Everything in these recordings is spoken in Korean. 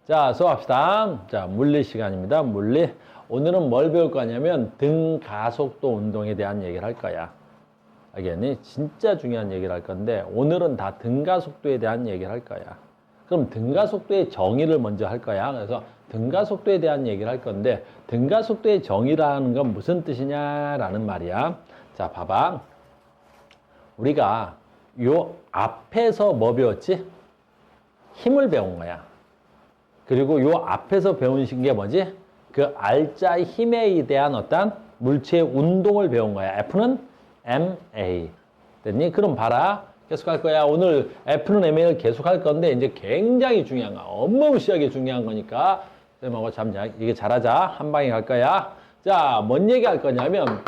자, 수업합시다. 자, 물리 시간입니다. 물리. 오늘은 뭘 배울 거냐면 등가속도 운동에 대한 얘기를 할 거야. 알겠니? 진짜 중요한 얘기를 할 건데 오늘은 다 등가속도에 대한 얘기를 할 거야. 그럼 등가속도의 정의를 먼저 할 거야. 그래서 등가속도에 대한 얘기를 할 건데 등가속도의 정의라는 건 무슨 뜻이냐라는 말이야. 자, 봐봐. 우리가 요 앞에서 뭐 배웠지? 힘을 배운 거야. 그리고 요 앞에서 배운 게 뭐지? 그 R자 힘에 대한 어떤 물체의 운동을 배운 거야. F는 ma. 됐니? 그럼 봐라. 계속 할 거야. 오늘 F는 ma를 계속 할 건데 이제 굉장히 중요한 거야. 어마무시하게 중요한 거니까 쌤하고 참 이게 잘하자. 한 방에 갈 거야. 자, 뭔 얘기 할 거냐면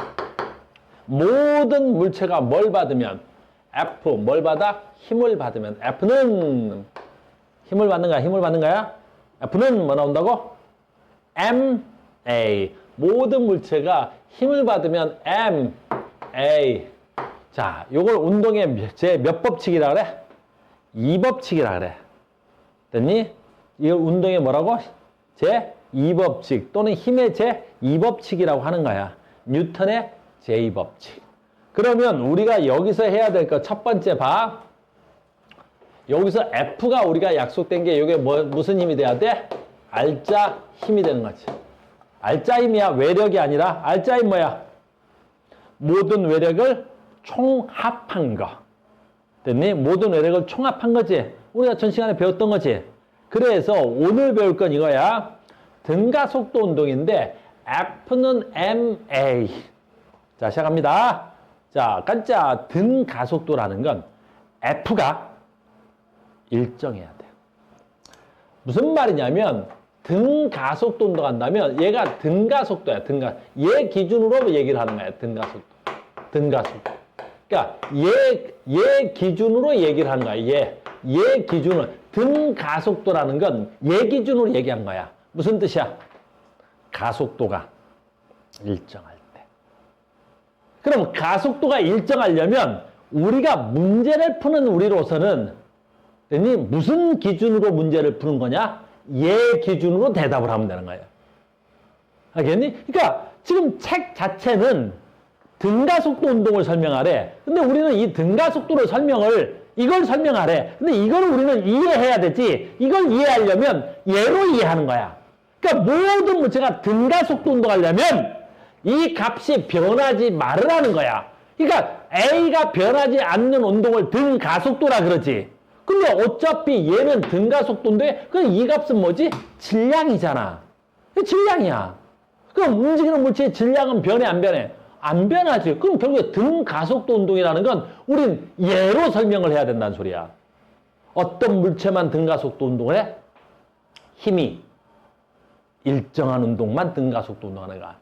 모든 물체가 뭘 받으면 F 뭘 받아? 힘을 받으면 F는 힘을 받는 거야. 힘을 받는 거야. F는 뭐 나온다고? ma. 모든 물체가 힘을 받으면 ma. 자, 요걸 운동의 제 몇 법칙이라 그래? 2법칙이라 그래. 됐니? 이걸 운동의 뭐라고? 제 2법칙 또는 힘의 제 2법칙이라고 하는 거야. 뉴턴의 제2법칙. 그러면 우리가 여기서 해야 될 거 첫 번째 봐. 여기서 F가 우리가 약속된 게 이게 무슨 힘이 돼야 돼? R자 힘이 되는 거지. R자 힘이야. 외력이 아니라 R자 힘 뭐야? 모든 외력을 총합한 거. 됐니? 모든 외력을 총합한 거지. 우리가 전 시간에 배웠던 거지. 그래서 오늘 배울 건 이거야. 등가속도 운동인데 F는 ma. 자, 시작합니다. 자, 깜짝 등가속도라는 건 F가 일정해야 돼. 무슨 말이냐면 등가속도 운동한다면 얘가 등가속도야. 얘 기준으로 얘기를 하는 거야. 등가속도. 그러니까 얘 기준으로 얘기를 하는 거야. 얘 기준으로. 등가속도라는 건 얘 기준으로 얘기한 거야. 무슨 뜻이야? 가속도가 일정할 때. 그럼 가속도가 일정하려면 우리가 문제를 푸는 우리로서는 무슨 기준으로 문제를 푸는 거냐? 얘 기준으로 대답을 하면 되는 거예요. 알겠니? 그러니까 지금 책 자체는 등가속도 운동을 설명하래. 근데 우리는 이 등가속도를 이걸 설명하래. 근데 이걸 우리는 이해해야 되지. 이걸 이해하려면 얘로 이해하는 거야. 그러니까 모든 물체가 등가속도 운동하려면 이 값이 변하지 말으라는 거야. 그러니까 A가 변하지 않는 운동을 등가속도라 그러지. 근데 어차피 얘는 등가속도인데 그럼 이 값은 뭐지? 질량이잖아. 질량이야. 그럼 움직이는 물체의 질량은 변해 안 변해? 안 변하지. 그럼 결국에 등가속도 운동이라는 건 우린 얘로 설명을 해야 된다는 소리야. 어떤 물체만 등가속도 운동을 해? 힘이 일정한 운동만 등가속도 운동하는 거야.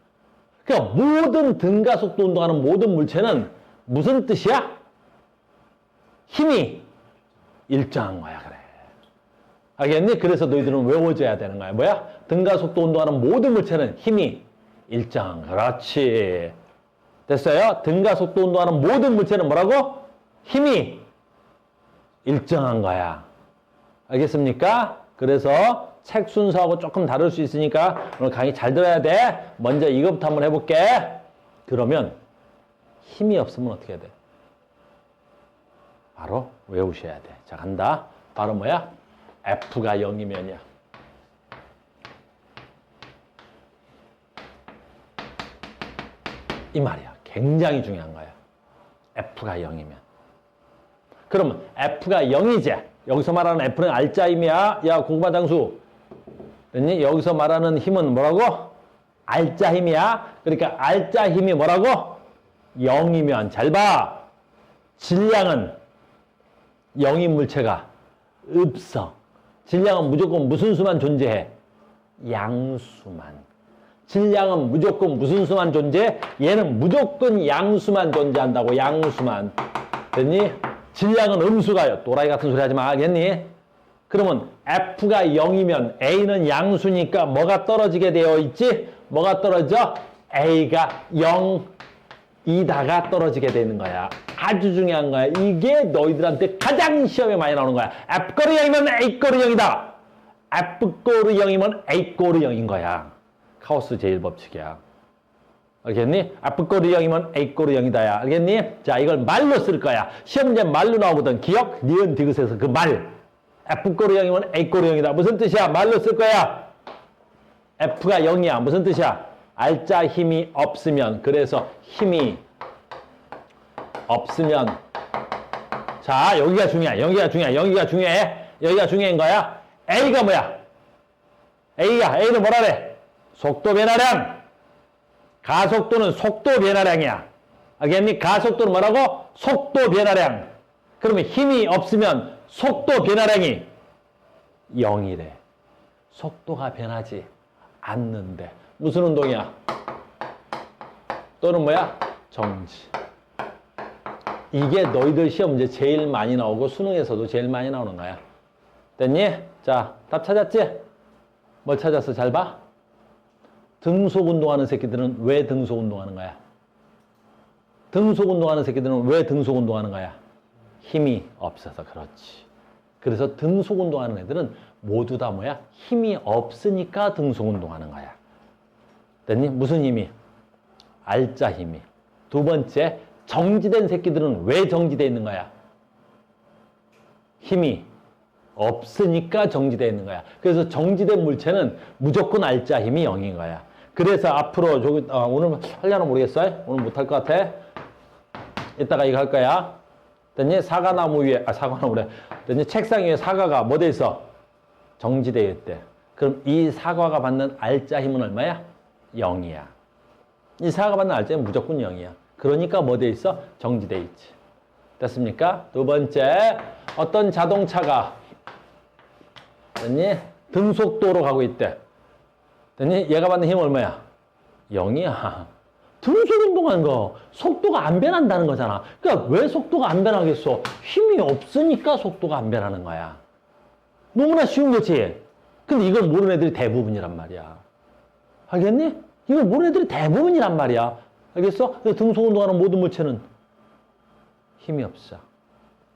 그러니까 모든 등가속도 운동하는 모든 물체는 무슨 뜻이야? 힘이 일정한 거야, 그래. 알겠니? 그래서 너희들은 외워줘야 되는 거야. 뭐야? 등가속도 운동하는 모든 물체는 힘이 일정한 거야. 그렇지. 됐어요? 등가속도 운동하는 모든 물체는 뭐라고? 힘이 일정한 거야. 알겠습니까? 그래서 책 순서하고 조금 다를 수 있으니까 오늘 강의 잘 들어야 돼. 먼저 이것부터 한번 해볼게. 그러면 힘이 없으면 어떻게 해야 돼? 바로 외우셔야 돼. 자, 간다. 바로 뭐야? F가 0이면이야. 이 말이야. 굉장히 중요한 거야. F가 0이면. 그러면 F가 0이지. 여기서 말하는 F는 R자 힘이야. 야, 공부반 장수. 됐니? 여기서 말하는 힘은 뭐라고? R자 힘이야. 그러니까 R자 힘이 뭐라고? 0이면 잘 봐. 질량은 0인 물체가 없어. 질량은 무조건 무슨 수만 존재해? 양수만. 질량은 무조건 무슨 수만 존재해? 얘는 무조건 양수만 존재한다고. 양수만. 됐니? 질량은 음수가요. 또라이 같은 소리 하지 마. 알겠니? 그러면 F가 0이면 A는 양수니까 뭐가 떨어지게 되어 있지? 뭐가 떨어져? A가 0이다가 떨어지게 되는 거야. 아주 중요한 거야. 이게 너희들한테 가장 시험에 많이 나오는 거야. F거리 0이면 A거리 0이다. F 꼬르 0이면 A 꼬르 0인 거야. 카오스 제1법칙이야. 알겠니? F 꼬르 0이면 A 꼬르 0이다야. 알겠니? 자, 이걸 말로 쓸 거야. 시험 문제 말로 나오거든. 기억? 니은 디귿에서 그 말. F 꼬르 0이면 A 꼬르 0이다. 무슨 뜻이야? 말로 쓸 거야. F가 0이야. 무슨 뜻이야? 알짜 힘이 없으면. 그래서 힘이 없으면. 자, 여기가 중요해. 여기가 중요해. 여기가 중요해. 여기가 중요한 거야. A가 뭐야? A는 뭐라 그래? 속도 변화량. 가속도는 속도 변화량이야. 알겠니? 가속도는 뭐라고? 속도 변화량. 그러면 힘이 없으면 속도 변화량이 0이래. 속도가 변하지 않는데. 무슨 운동이야? 또는 뭐야? 정지. 이게 너희들 시험 문제 제일 많이 나오고 수능에서도 제일 많이 나오는 거야. 됐니? 자, 답 찾았지? 뭘 찾았어? 잘 봐. 등속 운동하는 새끼들은 왜 등속 운동하는 거야? 등속 운동하는 새끼들은 왜 등속 운동하는 거야? 힘이 없어서 그렇지. 그래서 등속 운동하는 애들은 모두 다 뭐야? 힘이 없으니까 등속 운동하는 거야. 됐니? 무슨 힘이? 알짜 힘이. 두 번째, 정지된 새끼들은 왜 정지되어 있는 거야? 힘이 없으니까 정지되어 있는 거야. 그래서 정지된 물체는 무조건 알짜 힘이 0인 거야. 그래서 앞으로 오늘 하려나 모르겠어요? 오늘 못할 것 같아? 이따가 이거 할 거야. 됐니? 사과나무 위에, 사과나무래. 됐니? 책상 위에 사과가 뭐 돼 있어? 정지되어 있대. 그럼 이 사과가 받는 알짜 힘은 얼마야? 0이야. 이 사과가 받는 알짜 힘은 무조건 0이야. 그러니까 뭐 돼 있어? 정지되어 있지. 됐습니까? 두 번째, 어떤 자동차가 됐니? 등속도로 가고 있대. 됐니? 얘가 받는 힘은 얼마야? 0이야. 등속 운동하는 거 속도가 안 변한다는 거잖아. 그러니까 왜 속도가 안 변하겠어? 힘이 없으니까 속도가 안 변하는 거야. 너무나 쉬운 거지. 근데 이걸 모르는 애들이 대부분이란 말이야. 알겠니? 이걸 모르는 애들이 대부분이란 말이야. 알겠어? 등속 운동하는 모든 물체는 힘이 없어.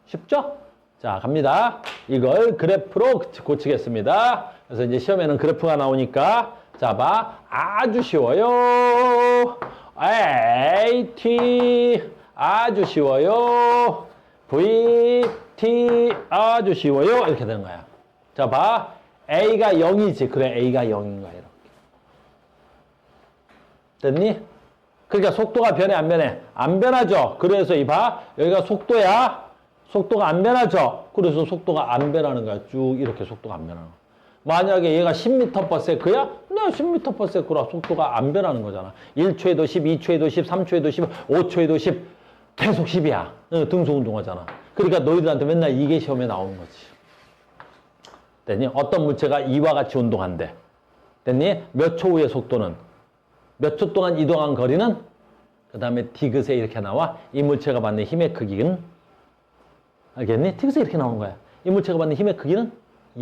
쉽죠? 자, 갑니다. 이걸 그래프로 고치겠습니다. 그래서 이제 시험에는 그래프가 나오니까 자, 봐. 아주 쉬워요. AT 아주 쉬워요. VT 아주 쉬워요. 이렇게 되는 거야. 자, 봐. A가 0이지. 그래, A가 0인 거야. 이렇게. 됐니? 그러니까 속도가 변해, 안 변해? 안 변하죠. 그래서 이 봐. 여기가 속도야. 속도가 안 변하죠. 그래서 속도가 안 변하는 거야. 쭉 이렇게 속도가 안 변하는 거야. 만약에 얘가 10m/s야? 네, 10m/s라 속도가 안 변하는 거잖아. 1초에도 10, 2초에도 10, 3초에도 10, 5초에도 10, 계속 10이야. 등속 운동하잖아. 그러니까 너희들한테 맨날 이게 시험에 나오는 거지. 됐니? 어떤 물체가 이와 같이 운동한대. 됐니? 몇 초 후의 속도는? 몇 초 동안 이동한 거리는? 그 다음에 디귿에 이렇게 나와. 이 물체가 받는 힘의 크기는? 알겠니? 디귿에 이렇게 나오는 거야. 이 물체가 받는 힘의 크기는?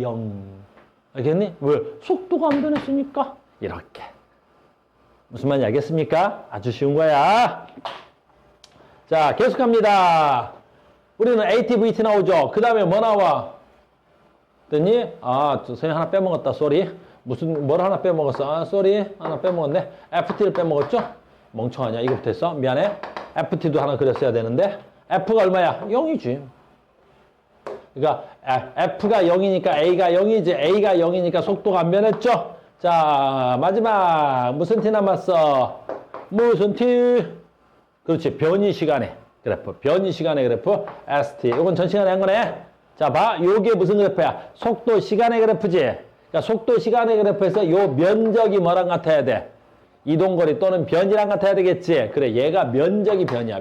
0. 알겠니? 왜? 속도가 안 변했으니까. 이렇게. 무슨 말인지 알겠습니까? 아주 쉬운 거야. 자, 계속합니다. 우리는 AT, VT 나오죠? 그 다음에 뭐 나와? 됐니? 아, 선생님 하나 빼먹었다. 쏘리. 뭘 하나 빼먹었어? 아, 쏘리. 하나 빼먹었네. FT를 빼먹었죠? 멍청하냐? 이거부터 했어? 미안해. FT도 하나 그렸어야 되는데. F가 얼마야? 0이지. 그러니까 F가 0이니까 A가 0이지. A가 0이니까 속도가 안 변했죠? 자, 마지막. 무슨 T 남았어? 무슨 T? 그렇지. 변이 시간의 그래프. 변이 시간의 그래프. ST. 이건 전 시간에 한 거네. 자, 봐. 요게 무슨 그래프야? 속도 시간의 그래프지. 그러니까 속도 시간의 그래프에서 요 면적이 뭐랑 같아야 돼? 이동거리 또는 변이랑 같아야 되겠지. 그래, 얘가 면적이 변이야.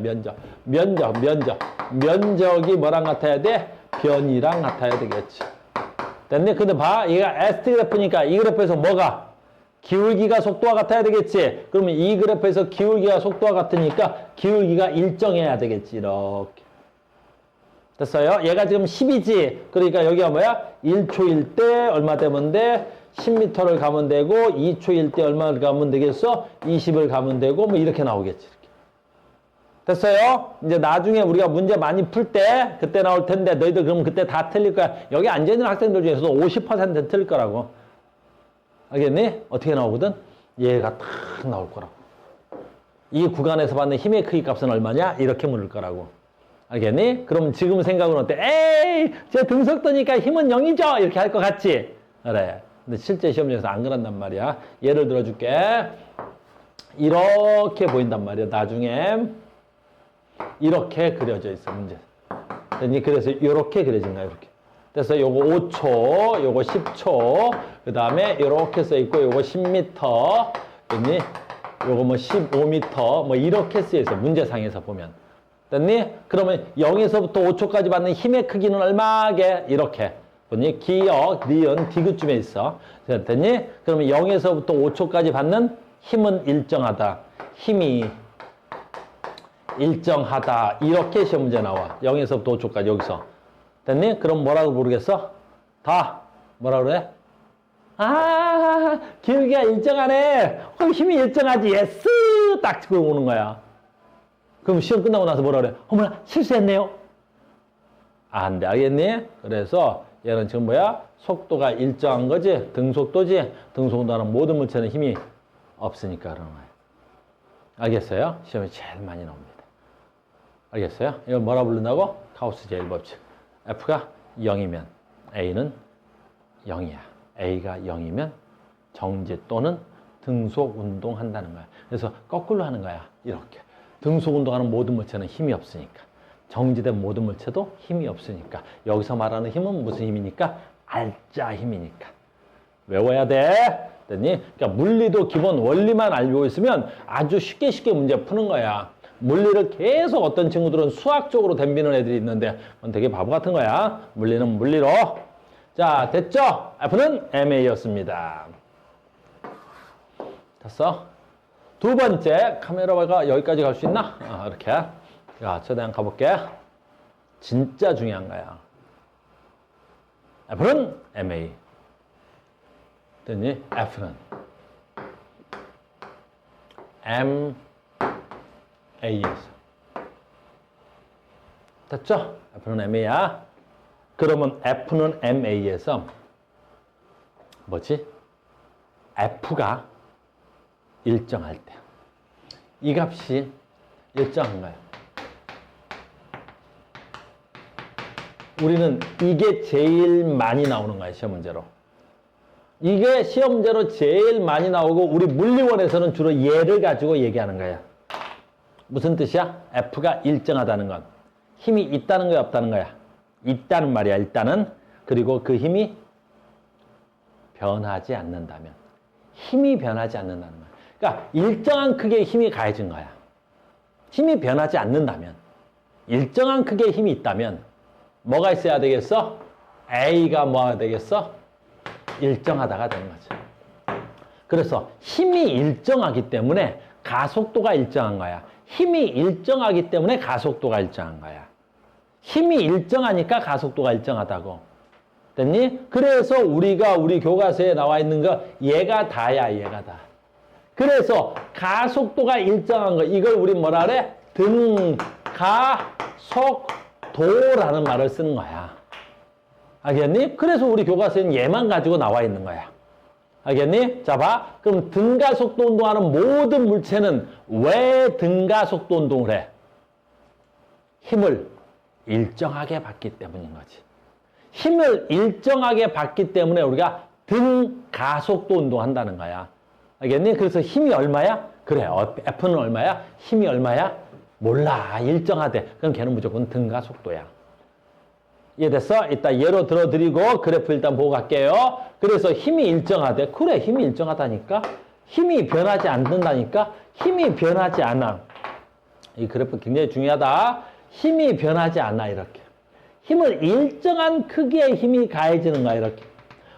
면적이 뭐랑 같아야 돼? 변이랑 같아야 되겠지. 됐네? 근데 봐. 얘가 ST 그래프니까 이 그래프에서 뭐가? 기울기가 속도와 같아야 되겠지. 그러면 이 그래프에서 기울기가 속도와 같으니까 기울기가 일정해야 되겠지. 이렇게. 됐어요? 얘가 지금 10이지. 그러니까 여기가 뭐야? 1초일 때 얼마 되면 돼? 10m를 가면 되고 2초일 때 얼마를 가면 되겠어? 20을 가면 되고 뭐 이렇게 나오겠지. 이렇게. 됐어요? 이제 나중에 우리가 문제 많이 풀 때 그때 나올 텐데 너희들 그럼 그때 다 틀릴 거야. 여기 앉아있는 학생들 중에서도 50%는 틀릴 거라고. 알겠니? 어떻게 나오거든? 얘가 탁 나올 거라고. 이 구간에서 받는 힘의 크기 값은 얼마냐? 이렇게 물을 거라고. 알겠니? 그럼 지금 생각은 어때? 에이! 제 등속도니까 힘은 0이죠? 이렇게 할 것 같지? 그래. 근데 실제 시험장에서 안 그런단 말이야. 예를 들어줄게. 이렇게 보인단 말이야. 나중에. 이렇게 그려져 있어, 문제. 그래서 이렇게 그려진 거야, 이렇게. 그래서 요거 5초, 요거 10초, 그 다음에 이렇게 써 있고, 요거 10m, 됐니? 요거 뭐 15m, 뭐 이렇게 쓰여 있어, 문제상에서 보면. 됐니? 그러면 0에서부터 5초까지 받는 힘의 크기는 얼마게? 이렇게. 보니? 기역, 니은, 디귿쯤에 있어. 됐니? 그러면 0에서부터 5초까지 받는 힘은 일정하다. 힘이 일정하다. 이렇게 시험 문제 나와. 0에서부터 5초까지 여기서. 됐니? 그럼 뭐라고 부르겠어? 다. 뭐라 그래? 아, 기울기가 일정하네. 그럼 힘이 일정하지. 예스! 딱 듣고 오는 거야. 그럼 시험 끝나고 나서 뭐라 그래? 어머나, 실수했네요. 안 돼. 알겠니? 그래서 얘는 지금 뭐야? 속도가 일정한 거지. 등속도지. 등속도는 모든 물체는 힘이 없으니까 그러는 거야. 알겠어요? 시험에 제일 많이 나옵니다. 알겠어요? 이걸 뭐라 부른다고? 가우스 제일법칙. F가 0이면 A는 0이야. A가 0이면 정지 또는 등속 운동한다는 거야. 그래서 거꾸로 하는 거야. 이렇게. 등속 운동하는 모든 물체는 힘이 없으니까. 정지된 모든 물체도 힘이 없으니까. 여기서 말하는 힘은 무슨 힘이니까? 알짜 힘이니까. 외워야 돼. 됐니? 그러니까 물리도 기본 원리만 알고 있으면 아주 쉽게 문제 푸는 거야. 물리를 계속 어떤 친구들은 수학적으로 덤비는 애들이 있는데 그건 되게 바보 같은 거야. 물리는 물리로. 자, 됐죠? F는 MA였습니다. 됐어? 두 번째, 카메라가 여기까지 갈 수 있나? 이렇게. 자, 최대한 가볼게. 진짜 중요한 거야. F는 MA. 됐니? F는 MA에서. 됐죠? F는 MA야. 그러면 F는 MA에서 뭐지? F가 일정할 때. 이 값이 일정한 거야. 우리는 이게 제일 많이 나오는 거야, 시험 문제로. 이게 시험 문제로 제일 많이 나오고 우리 물리원에서는 주로 얘를 가지고 얘기하는 거야. 무슨 뜻이야? F가 일정하다는 건 힘이 있다는 거야, 없다는 거야? 있다는 말이야, 일단은. 그리고 그 힘이 변하지 않는다면. 힘이 변하지 않는다는 거야. 그러니까 일정한 크기의 힘이 가해진 거야. 힘이 변하지 않는다면. 일정한 크기의 힘이 있다면 뭐가 있어야 되겠어? A가 뭐가 되겠어? 일정하다가 되는 거죠. 그래서 힘이 일정하기 때문에 가속도가 일정한 거야. 힘이 일정하기 때문에 가속도가 일정한 거야. 힘이 일정하니까 가속도가 일정하다고. 됐니? 그래서 우리가 우리 교과서에 나와 있는 거 얘가 다야, 얘가 다. 그래서 가속도가 일정한 거 이걸 우리 뭐라 그래? 등가속도라는 말을 쓰는 거야. 알겠니? 그래서 우리 교과서에는 얘만 가지고 나와 있는 거야. 알겠니? 자, 봐. 그럼 등가속도 운동하는 모든 물체는 왜 등가속도 운동을 해? 힘을 일정하게 받기 때문인 거지. 힘을 일정하게 받기 때문에 우리가 등가속도 운동한다는 거야. 알겠니? 그래서 힘이 얼마야? 그래, F는 얼마야? 힘이 얼마야? 몰라. 일정하대. 그럼 걔는 무조건 등가속도야. 이해됐어? 이따 예로 들어드리고 그래프 일단 보고 갈게요. 그래서 힘이 일정하대. 그래, 힘이 일정하다니까? 힘이 변하지 않는다니까? 힘이 변하지 않아. 이 그래프 굉장히 중요하다. 힘이 변하지 않아, 이렇게. 힘을 일정한 크기의 힘이 가해지는 거야, 이렇게.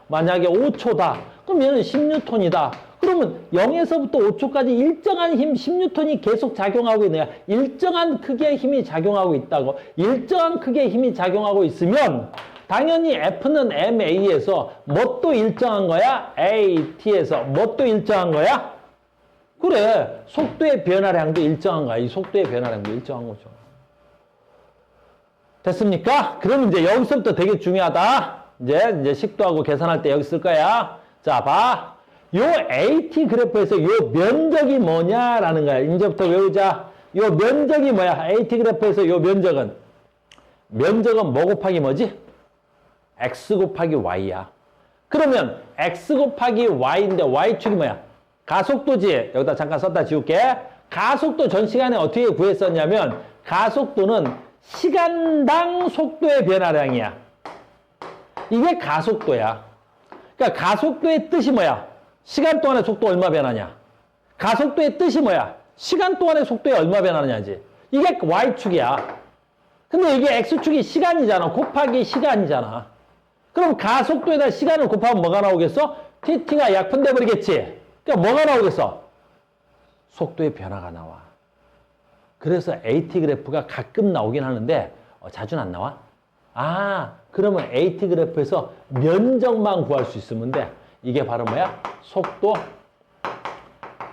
만약에 5초다. 그럼 얘는 10N이다. 그러면 0에서부터 5초까지 일정한 힘 10N이 계속 작용하고 있는 거야. 일정한 크기의 힘이 작용하고 있다고. 일정한 크기의 힘이 작용하고 있으면 당연히 F는 MA에서 뭣도 일정한 거야? AT에서 뭣도 일정한 거야? 그래. 속도의 변화량도 일정한 거야. 이 속도의 변화량도 일정한 거죠. 됐습니까? 그럼 이제 여기서부터 되게 중요하다. 이제 식도하고 계산할 때 여기 쓸 거야. 자, 봐. 요 AT 그래프에서 요 면적이 뭐냐라는 거야. 이제부터 외우자. 요 면적이 뭐야? AT 그래프에서 요 면적은 뭐 곱하기 뭐지? X 곱하기 Y야. 그러면 X 곱하기 Y인데 Y축이 뭐야? 가속도지. 여기다 잠깐 썼다 지울게. 가속도 전 시간에 어떻게 구했었냐면 가속도는 시간당 속도의 변화량이야. 이게 가속도야. 그러니까 가속도의 뜻이 뭐야? 시간 동안의 속도 얼마 변하냐? 가속도의 뜻이 뭐야? 시간 동안의 속도에 얼마 변하느냐지. 이게 Y축이야. 근데 이게 X축이 시간이잖아. 곱하기 시간이잖아. 그럼 가속도에다 시간을 곱하면 뭐가 나오겠어? TT가 약분돼 버리겠지. 그러니까 뭐가 나오겠어? 속도의 변화가 나와. 그래서 AT 그래프가 가끔 나오긴 하는데 자주는 안 나와. 아, 그러면 AT 그래프에서 면적만 구할 수 있으면 돼. 이게 바로 뭐야? 속도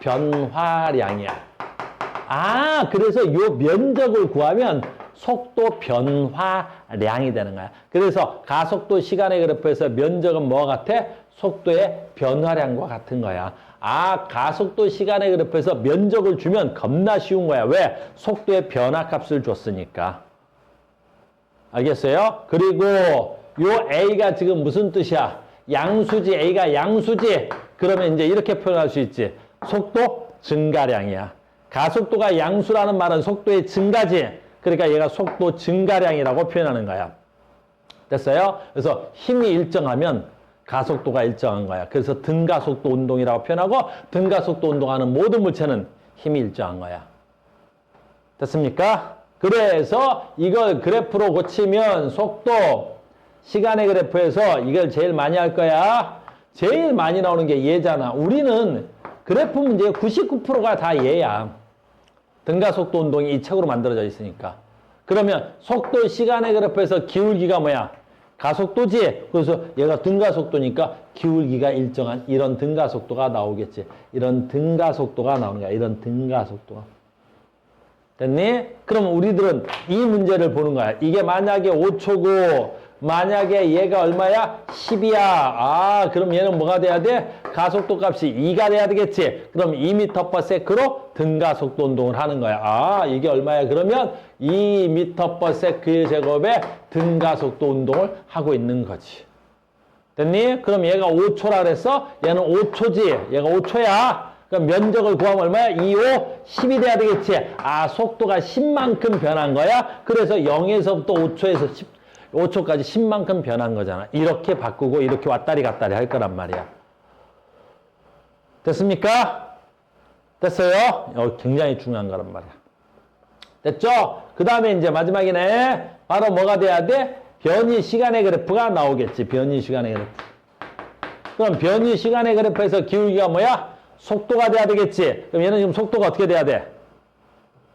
변화량이야. 아, 그래서 요 면적을 구하면 속도 변화량이 되는 거야. 그래서 가속도 시간의 그래프에서 면적은 뭐와 같아? 속도의 변화량과 같은 거야. 아, 가속도 시간의 그래프에서 면적을 주면 겁나 쉬운 거야. 왜? 속도의 변화값을 줬으니까. 알겠어요? 그리고 요 A가 지금 무슨 뜻이야? 양수지. A가 양수지. 그러면 이제 이렇게 표현할 수 있지. 속도 증가량이야. 가속도가 양수라는 말은 속도의 증가지. 그러니까 얘가 속도 증가량이라고 표현하는 거야. 됐어요? 그래서 힘이 일정하면 가속도가 일정한 거야. 그래서 등가속도 운동이라고 표현하고 등가속도 운동하는 모든 물체는 힘이 일정한 거야. 됐습니까? 그래서 이걸 그래프로 고치면 속도, 시간의 그래프에서 이걸 제일 많이 할 거야. 제일 많이 나오는 게 얘잖아. 우리는 그래프 문제 99%가 다 얘야. 등가속도 운동이 이 책으로 만들어져 있으니까. 그러면 속도, 시간의 그래프에서 기울기가 뭐야? 가속도지. 그래서 얘가 등가속도니까 기울기가 일정한 이런 등가속도가 나오겠지. 이런 등가속도가 나오는 거야. 이런 등가속도가. 됐니? 그럼 우리들은 이 문제를 보는 거야. 이게 만약에 5초고 만약에 얘가 얼마야? 10이야. 아, 그럼 얘는 뭐가 돼야 돼? 가속도 값이 2가 돼야 되겠지. 그럼 2m/s로 등가속도 운동을 하는 거야. 아, 이게 얼마야? 그러면 2m/s의 제곱에 등가속도 운동을 하고 있는 거지. 됐니? 그럼 얘가 5초라 그랬어? 얘는 5초지. 얘가 5초야. 그럼 면적을 구하면 얼마야? 2, 5, 10이 돼야 되겠지. 아, 속도가 10만큼 변한 거야? 그래서 0에서부터 5초에서 5초까지 10만큼 변한 거잖아. 이렇게 바꾸고 이렇게 왔다리 갔다리 할 거란 말이야. 됐습니까? 됐어요? 굉장히 중요한 거란 말이야. 됐죠? 그 다음에 이제 마지막이네. 바로 뭐가 돼야 돼? 변이 시간의 그래프가 나오겠지. 변이 시간의 그래프. 그럼 변이 시간의 그래프에서 기울기가 뭐야? 속도가 돼야 되겠지. 그럼 얘는 지금 속도가 어떻게 돼야 돼?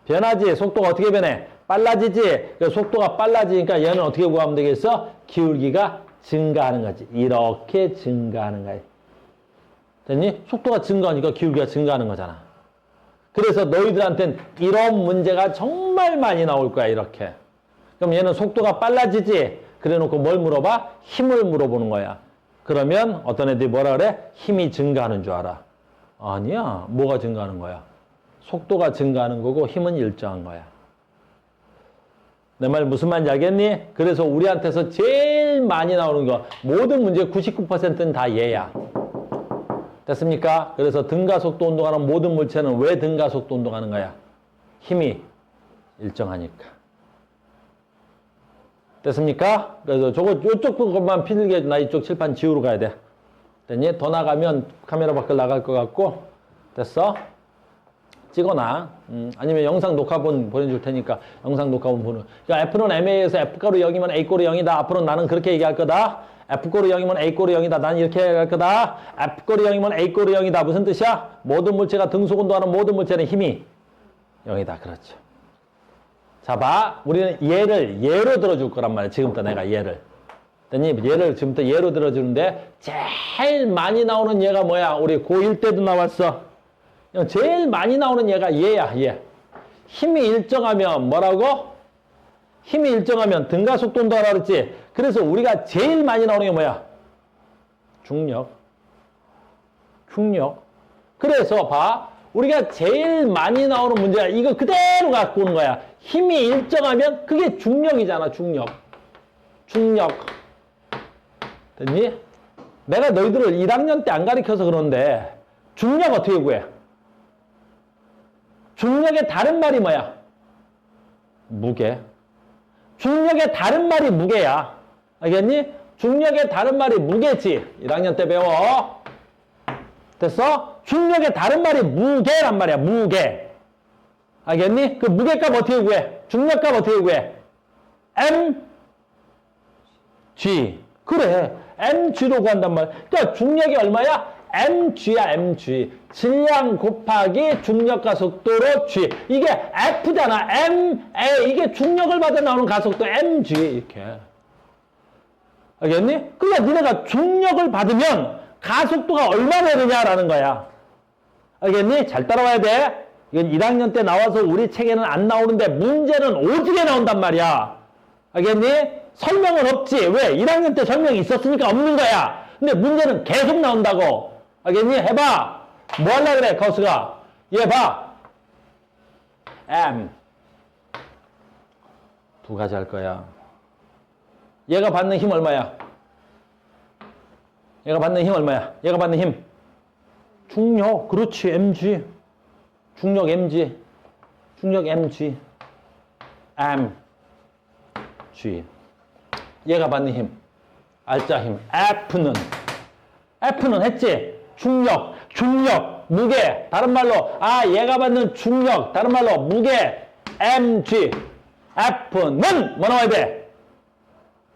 변하지. 속도가 어떻게 변해? 빨라지지. 속도가 빨라지니까 얘는 어떻게 구하면 되겠어? 기울기가 증가하는 거지. 이렇게 증가하는 거야. 됐니? 속도가 증가하니까 기울기가 증가하는 거잖아. 그래서 너희들한테는 이런 문제가 정말 많이 나올 거야. 이렇게. 그럼 얘는 속도가 빨라지지. 그래 놓고 뭘 물어봐? 힘을 물어보는 거야. 그러면 어떤 애들이 뭐라 그래? 힘이 증가하는 줄 알아. 아니야. 뭐가 증가하는 거야? 속도가 증가하는 거고 힘은 일정한 거야. 내 말 무슨 말인지 알겠니? 그래서 우리한테서 제일 많이 나오는 거 모든 문제 99%는 다 얘야. 됐습니까? 그래서 등가속도 운동하는 모든 물체는 왜 등가속도 운동하는 거야? 힘이 일정하니까. 됐습니까? 그래서 저거 요쪽 것만 피들게 해줘. 나 이쪽 칠판 지우러 가야 돼. 됐니? 더 나가면 카메라 밖을 나갈 것 같고. 됐어? 찍어놔. 아니면 영상 녹화본 보내줄 테니까 영상 녹화본 보는. 그러니까 F는 MA에서 F가로 0이면 A꼴이 0이다. 앞으로 나는 그렇게 얘기할 거다. F꼴이 0이면 A꼴이 0이다. 난 이렇게 얘기할 거다. F꼴이 0이면 A꼴이 0이다. 무슨 뜻이야? 모든 물체가 등속 운동하는 모든 물체는 힘이 0이다. 그렇죠. 자, 봐. 우리는 얘를 예로 들어줄 거란 말이야. 지금부터 내가 얘를. 됐니? 얘를 지금부터 예로 들어주는데 제일 많이 나오는 얘가 뭐야? 우리 고1 때도 나왔어. 제일 많이 나오는 얘가 얘야, 얘. 힘이 일정하면 뭐라고? 힘이 일정하면 등가속도 운동하라 그랬지? 그래서 우리가 제일 많이 나오는 게 뭐야? 중력. 중력. 그래서 봐. 우리가 제일 많이 나오는 문제가 이거 그대로 갖고 오는 거야. 힘이 일정하면 그게 중력이잖아, 중력. 중력. 됐니? 내가 너희들을 1학년 때 안 가르쳐서 그런데 중력 어떻게 구해? 중력의 다른 말이 뭐야? 무게. 중력의 다른 말이 무게야. 알겠니? 중력의 다른 말이 무게지. 1학년 때 배워. 됐어? 중력의 다른 말이 무게란 말이야. 무게. 알겠니? 그 무게값 어떻게 구해? 중력값 어떻게 구해? mg. 그래. mg로 구한단 말이야. 그러니까 중력이 얼마야? mg야, mg. 질량 곱하기 중력 가속도로 g. 이게 F잖아. ma. 이게 중력을 받아 나오는 가속도 mg. 이렇게. 알겠니? 그러니까 니네가 중력을 받으면 가속도가 얼마나 되느냐라는 거야. 알겠니? 잘 따라와야 돼. 이건 1학년 때 나와서 우리 책에는 안 나오는데 문제는 오지게 나온단 말이야. 알겠니? 설명은 없지. 왜? 1학년 때 설명이 있었으니까 없는 거야. 근데 문제는 계속 나온다고. 알겠니? 해봐. 뭐 하려고 그래, 거수가? 얘 봐. M. 두 가지 할 거야. 얘가 받는 힘 얼마야? 얘가 받는 힘 얼마야? 얘가 받는 힘. 중력. 그렇지. mg. 중력 mg. 중력 mg. m. g. 얘가 받는 힘. 알짜 힘. F는 했지? 중력, 무게. 다른 말로, 얘가 받는 중력. 다른 말로, 무게. mg. F는 뭐 나와야 돼?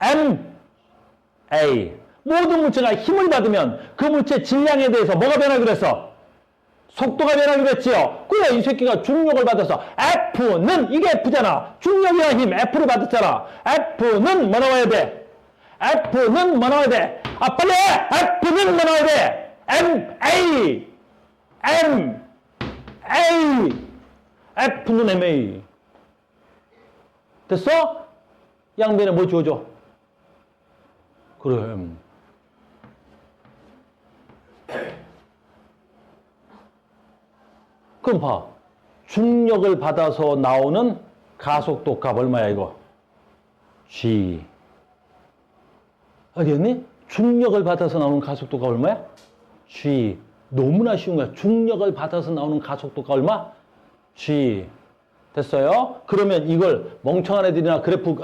ma. 모든 물체가 힘을 받으면 그 물체 질량에 대해서 뭐가 변하기로 했어? 속도가 변하기로 했지요. 그래, 이 새끼가 중력을 받아서 F는, 이게 F잖아. 중력이란 힘, F를 받았잖아. F는 뭐 나와야 돼? F는 뭐 나와야 돼? 빨리 해! F는 뭐 나와야 돼? MA! F는 MA. 됐어? 양변에 뭐 지워줘? 그래. 그럼 봐. 중력을 받아서 나오는 가속도 값 얼마야, 이거? G. 알겠니? 중력을 받아서 나오는 가속도가 얼마야? G. 너무나 쉬운 거야. 중력을 받아서 나오는 가속도가 얼마? G. 됐어요? 그러면 이걸 멍청한 애들이나 그래프,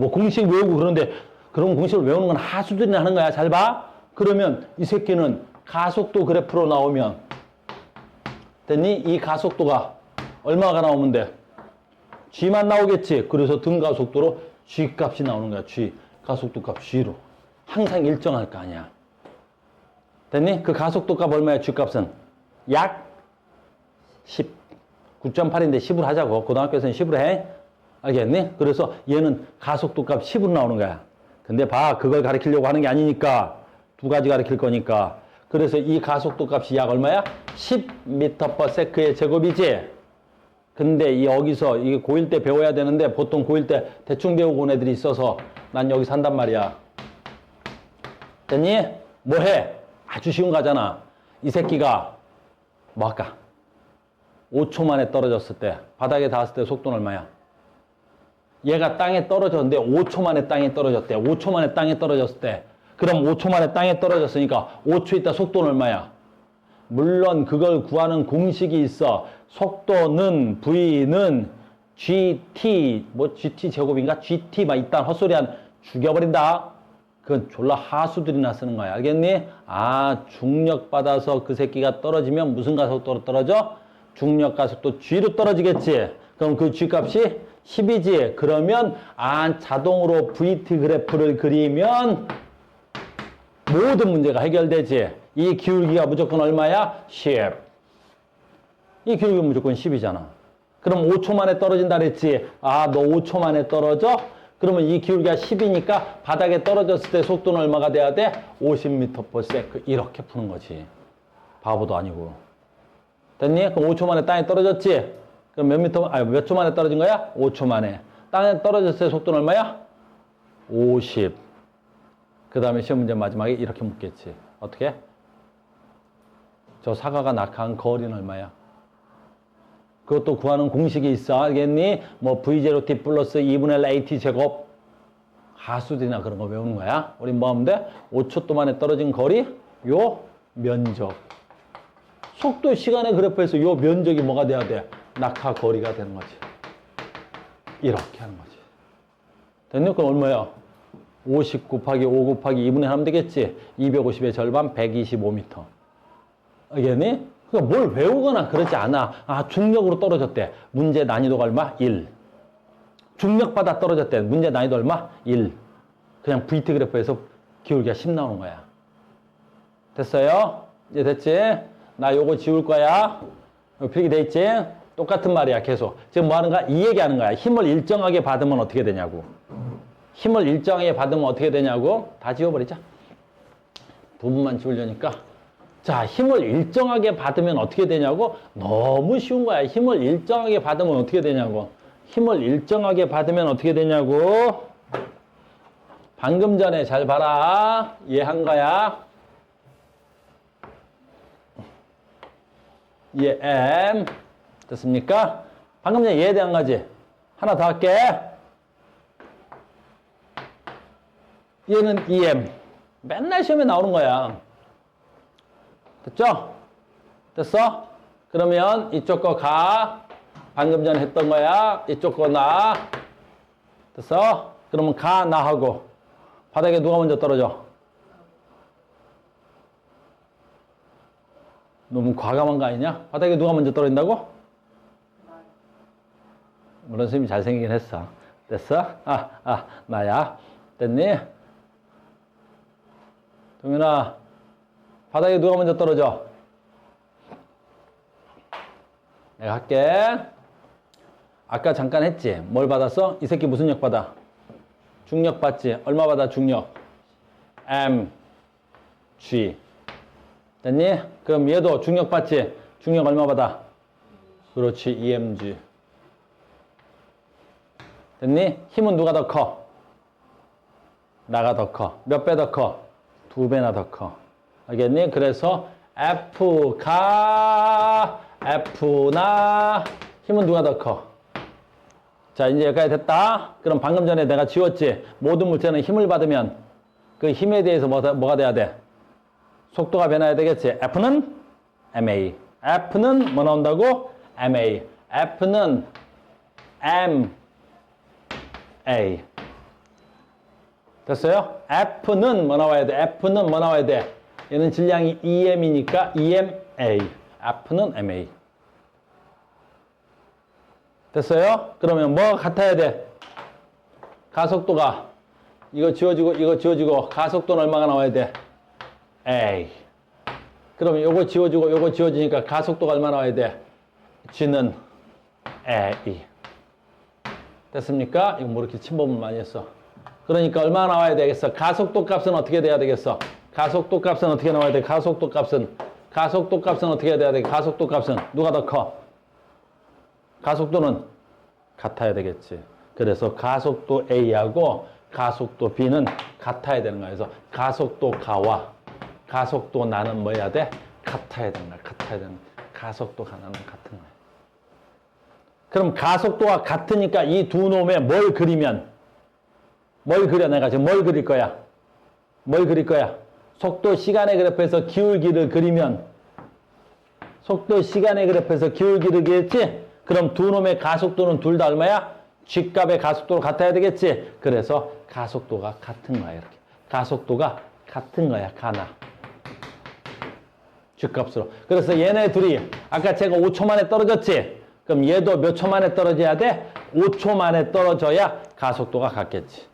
공식 외우고 그러는데 그런 공식을 외우는 건 하수들이나 하는 거야. 잘 봐. 그러면 이 새끼는 가속도 그래프로 나오면 됐니? 이 가속도가 얼마가 나오면 돼? G만 나오겠지. 그래서 등가속도로 G 값이 나오는 거야. G. 가속도 값 G로. 항상 일정할 거 아니야. 됐니? 그 가속도 값 얼마야? G 값은? 약 10. 9.8인데 10으로 하자고. 고등학교에서는 10으로 해. 알겠니? 그래서 얘는 가속도 값 10으로 나오는 거야. 근데 봐. 그걸 가르치려고 하는 게 아니니까. 두 가지 가르칠 거니까. 그래서 이 가속도 값이 약 얼마야? 10m/s의 제곱이지. 근데 여기서 이게 고1 때 배워야 되는데 보통 고1 때 대충 배우고 온 애들이 있어서 난 여기 산단 말이야. 됐니? 뭐 해? 아주 쉬운 거잖아. 이 새끼가 뭐 할까? 5초 만에 떨어졌을 때, 바닥에 닿았을 때 속도는 얼마야? 얘가 땅에 떨어졌는데 5초 만에 땅에 떨어졌대. 5초 만에 땅에 떨어졌을 때. 그럼 5초 만에 땅에 떨어졌으니까 5초 있다 속도는 얼마야? 물론 그걸 구하는 공식이 있어. 속도는 V는 GT, GT 제곱인가? GT 막 이딴 헛소리한 죽여버린다. 그건 졸라 하수들이나 쓰는 거야. 알겠니? 중력 받아서 그 새끼가 떨어지면 무슨 가속도로 떨어져? 중력 가속도 G로 떨어지겠지. 그럼 그 G 값이 10이지. 그러면 자동으로 VT 그래프를 그리면 모든 문제가 해결되지. 이 기울기가 무조건 얼마야? 10. 이 기울기가 무조건 10이잖아. 그럼 5초 만에 떨어진다 그랬지. 너 5초 만에 떨어져? 그러면 이 기울기가 10이니까 바닥에 떨어졌을 때 속도는 얼마가 돼야 돼? 50m/s. 이렇게 푸는 거지. 바보도 아니고. 됐니? 그럼 5초 만에 땅에 떨어졌지? 그럼 몇 초 만에 떨어진 거야? 5초 만에. 땅에 떨어졌을 때 속도는 얼마야? 50. 그 다음에 시험 문제 마지막에 이렇게 묻겠지. 어떻게? 저 사과가 낙하한 거리는 얼마야? 그것도 구하는 공식이 있어. 알겠니? 뭐 V0t 플러스 2분의 L AT 제곱. 하수들이나 그런 거 외우는 거야. 우리 뭐 하면 돼? 5초 동안에 떨어진 거리, 요 면적. 속도 시간의 그래프에서 요 면적이 뭐가 돼야 돼? 낙하 거리가 되는 거지. 이렇게 하는 거지. 됐니? 그럼 얼마야? 50 곱하기 5 곱하기 2분의 1 하면 되겠지? 250의 절반 125m. 알겠니? 그러니까 뭘 외우거나 그러지 않아. 아, 중력으로 떨어졌대. 문제 난이도가 얼마? 1. 중력받아 떨어졌대. 문제 난이도 얼마? 1. 그냥 VT 그래프에서 기울기가 10 나오는 거야. 됐어요? 이제 됐지? 나 요거 지울 거야. 필기 돼 있지? 똑같은 말이야, 계속. 지금 뭐 하는 거야? 이 얘기 하는 거야. 힘을 일정하게 받으면 어떻게 되냐고. 힘을 일정하게 받으면 어떻게 되냐고. 다 지워버리자. 부분만 지우려니까. 자, 힘을 일정하게 받으면 어떻게 되냐고? 너무 쉬운 거야. 힘을 일정하게 받으면 어떻게 되냐고. 힘을 일정하게 받으면 어떻게 되냐고. 방금 전에 잘 봐라. 이해한 거야. 이해 M. 됐습니까? 방금 전에 이해에 대한 거지. 하나 더 할게. 얘는 EM. 맨날 시험에 나오는 거야. 됐죠? 됐어? 그러면 이쪽 거 가. 방금 전에 했던 거야. 이쪽 거 나. 됐어? 그러면 가, 나 하고. 바닥에 누가 먼저 떨어져? 너무 과감한 거 아니냐? 바닥에 누가 먼저 떨어진다고? 물론 선생님이 잘생기긴 했어. 됐어? 나야. 됐니? 동윤아, 바닥에 누가 먼저 떨어져? 내가 할게. 아까 잠깐 했지? 뭘 받았어? 이 새끼 무슨 력 받아? 중력 받지? 얼마 받아, 중력? M, G. 됐니? 그럼 얘도 중력 받지? 중력 얼마 받아? 그렇지, EMG. 됐니? 힘은 누가 더 커? 나가 더 커. 몇 배 더 커? 2배나 더 커. 알겠니? 그래서 F가 F나 힘은 누가 더 커? 자, 이제 여기까지 됐다. 그럼 방금 전에 내가 지웠지? 모든 물체는 힘을 받으면 그 힘에 대해서 뭐가 돼야 돼? 속도가 변해야 되겠지? F는 MA. F는 뭐 나온다고? MA. F는 MA. 됐어요? F는 뭐 나와야 돼? F는 뭐 나와야 돼? 얘는 질량이 EM이니까 EMA. F는 MA. 됐어요? 그러면 뭐가 같아야 돼? 가속도가 이거 지워지고 이거 지워지고 가속도는 얼마가 나와야 돼? A. 그러면 요거 지워지고 요거 지워지니까 가속도가 얼마 나와야 돼? G는 A. 됐습니까? 이거 뭐 이렇게 침범을 많이 했어. 그러니까 얼마 나와야 되겠어? 가속도 값은 어떻게 돼야 되겠어? 가속도 값은 어떻게 나와야 돼? 가속도 값은 어떻게 돼야 돼? 가속도 값은 누가 더 커? 가속도는 같아야 되겠지. 그래서 가속도 A하고 가속도 B는 같아야 되는 거야. 그래서 가속도 가와 가속도 나는 뭐 해야 돼? 같아야 되는 거야. 같아야 되는 거야. 가속도 가는 같은 거야. 그럼 가속도가 같으니까 이 두 놈에 뭘 그리면? 뭘 그려? 내가 지금 뭘 그릴 거야? 뭘 그릴 거야? 속도 시간의 그래프에서 기울기를 그리면 속도 시간의 그래프에서 기울기를 그렸지? 그럼 두 놈의 가속도는 둘 다 얼마야? G값의 가속도로 같아야 되겠지? 그래서 가속도가 같은 거야. 이렇게. 가속도가 같은 거야. 가나. G값으로. 그래서 얘네 둘이 아까 제가 5초 만에 떨어졌지? 그럼 얘도 몇 초 만에 떨어져야 돼? 5초 만에 떨어져야 가속도가 같겠지.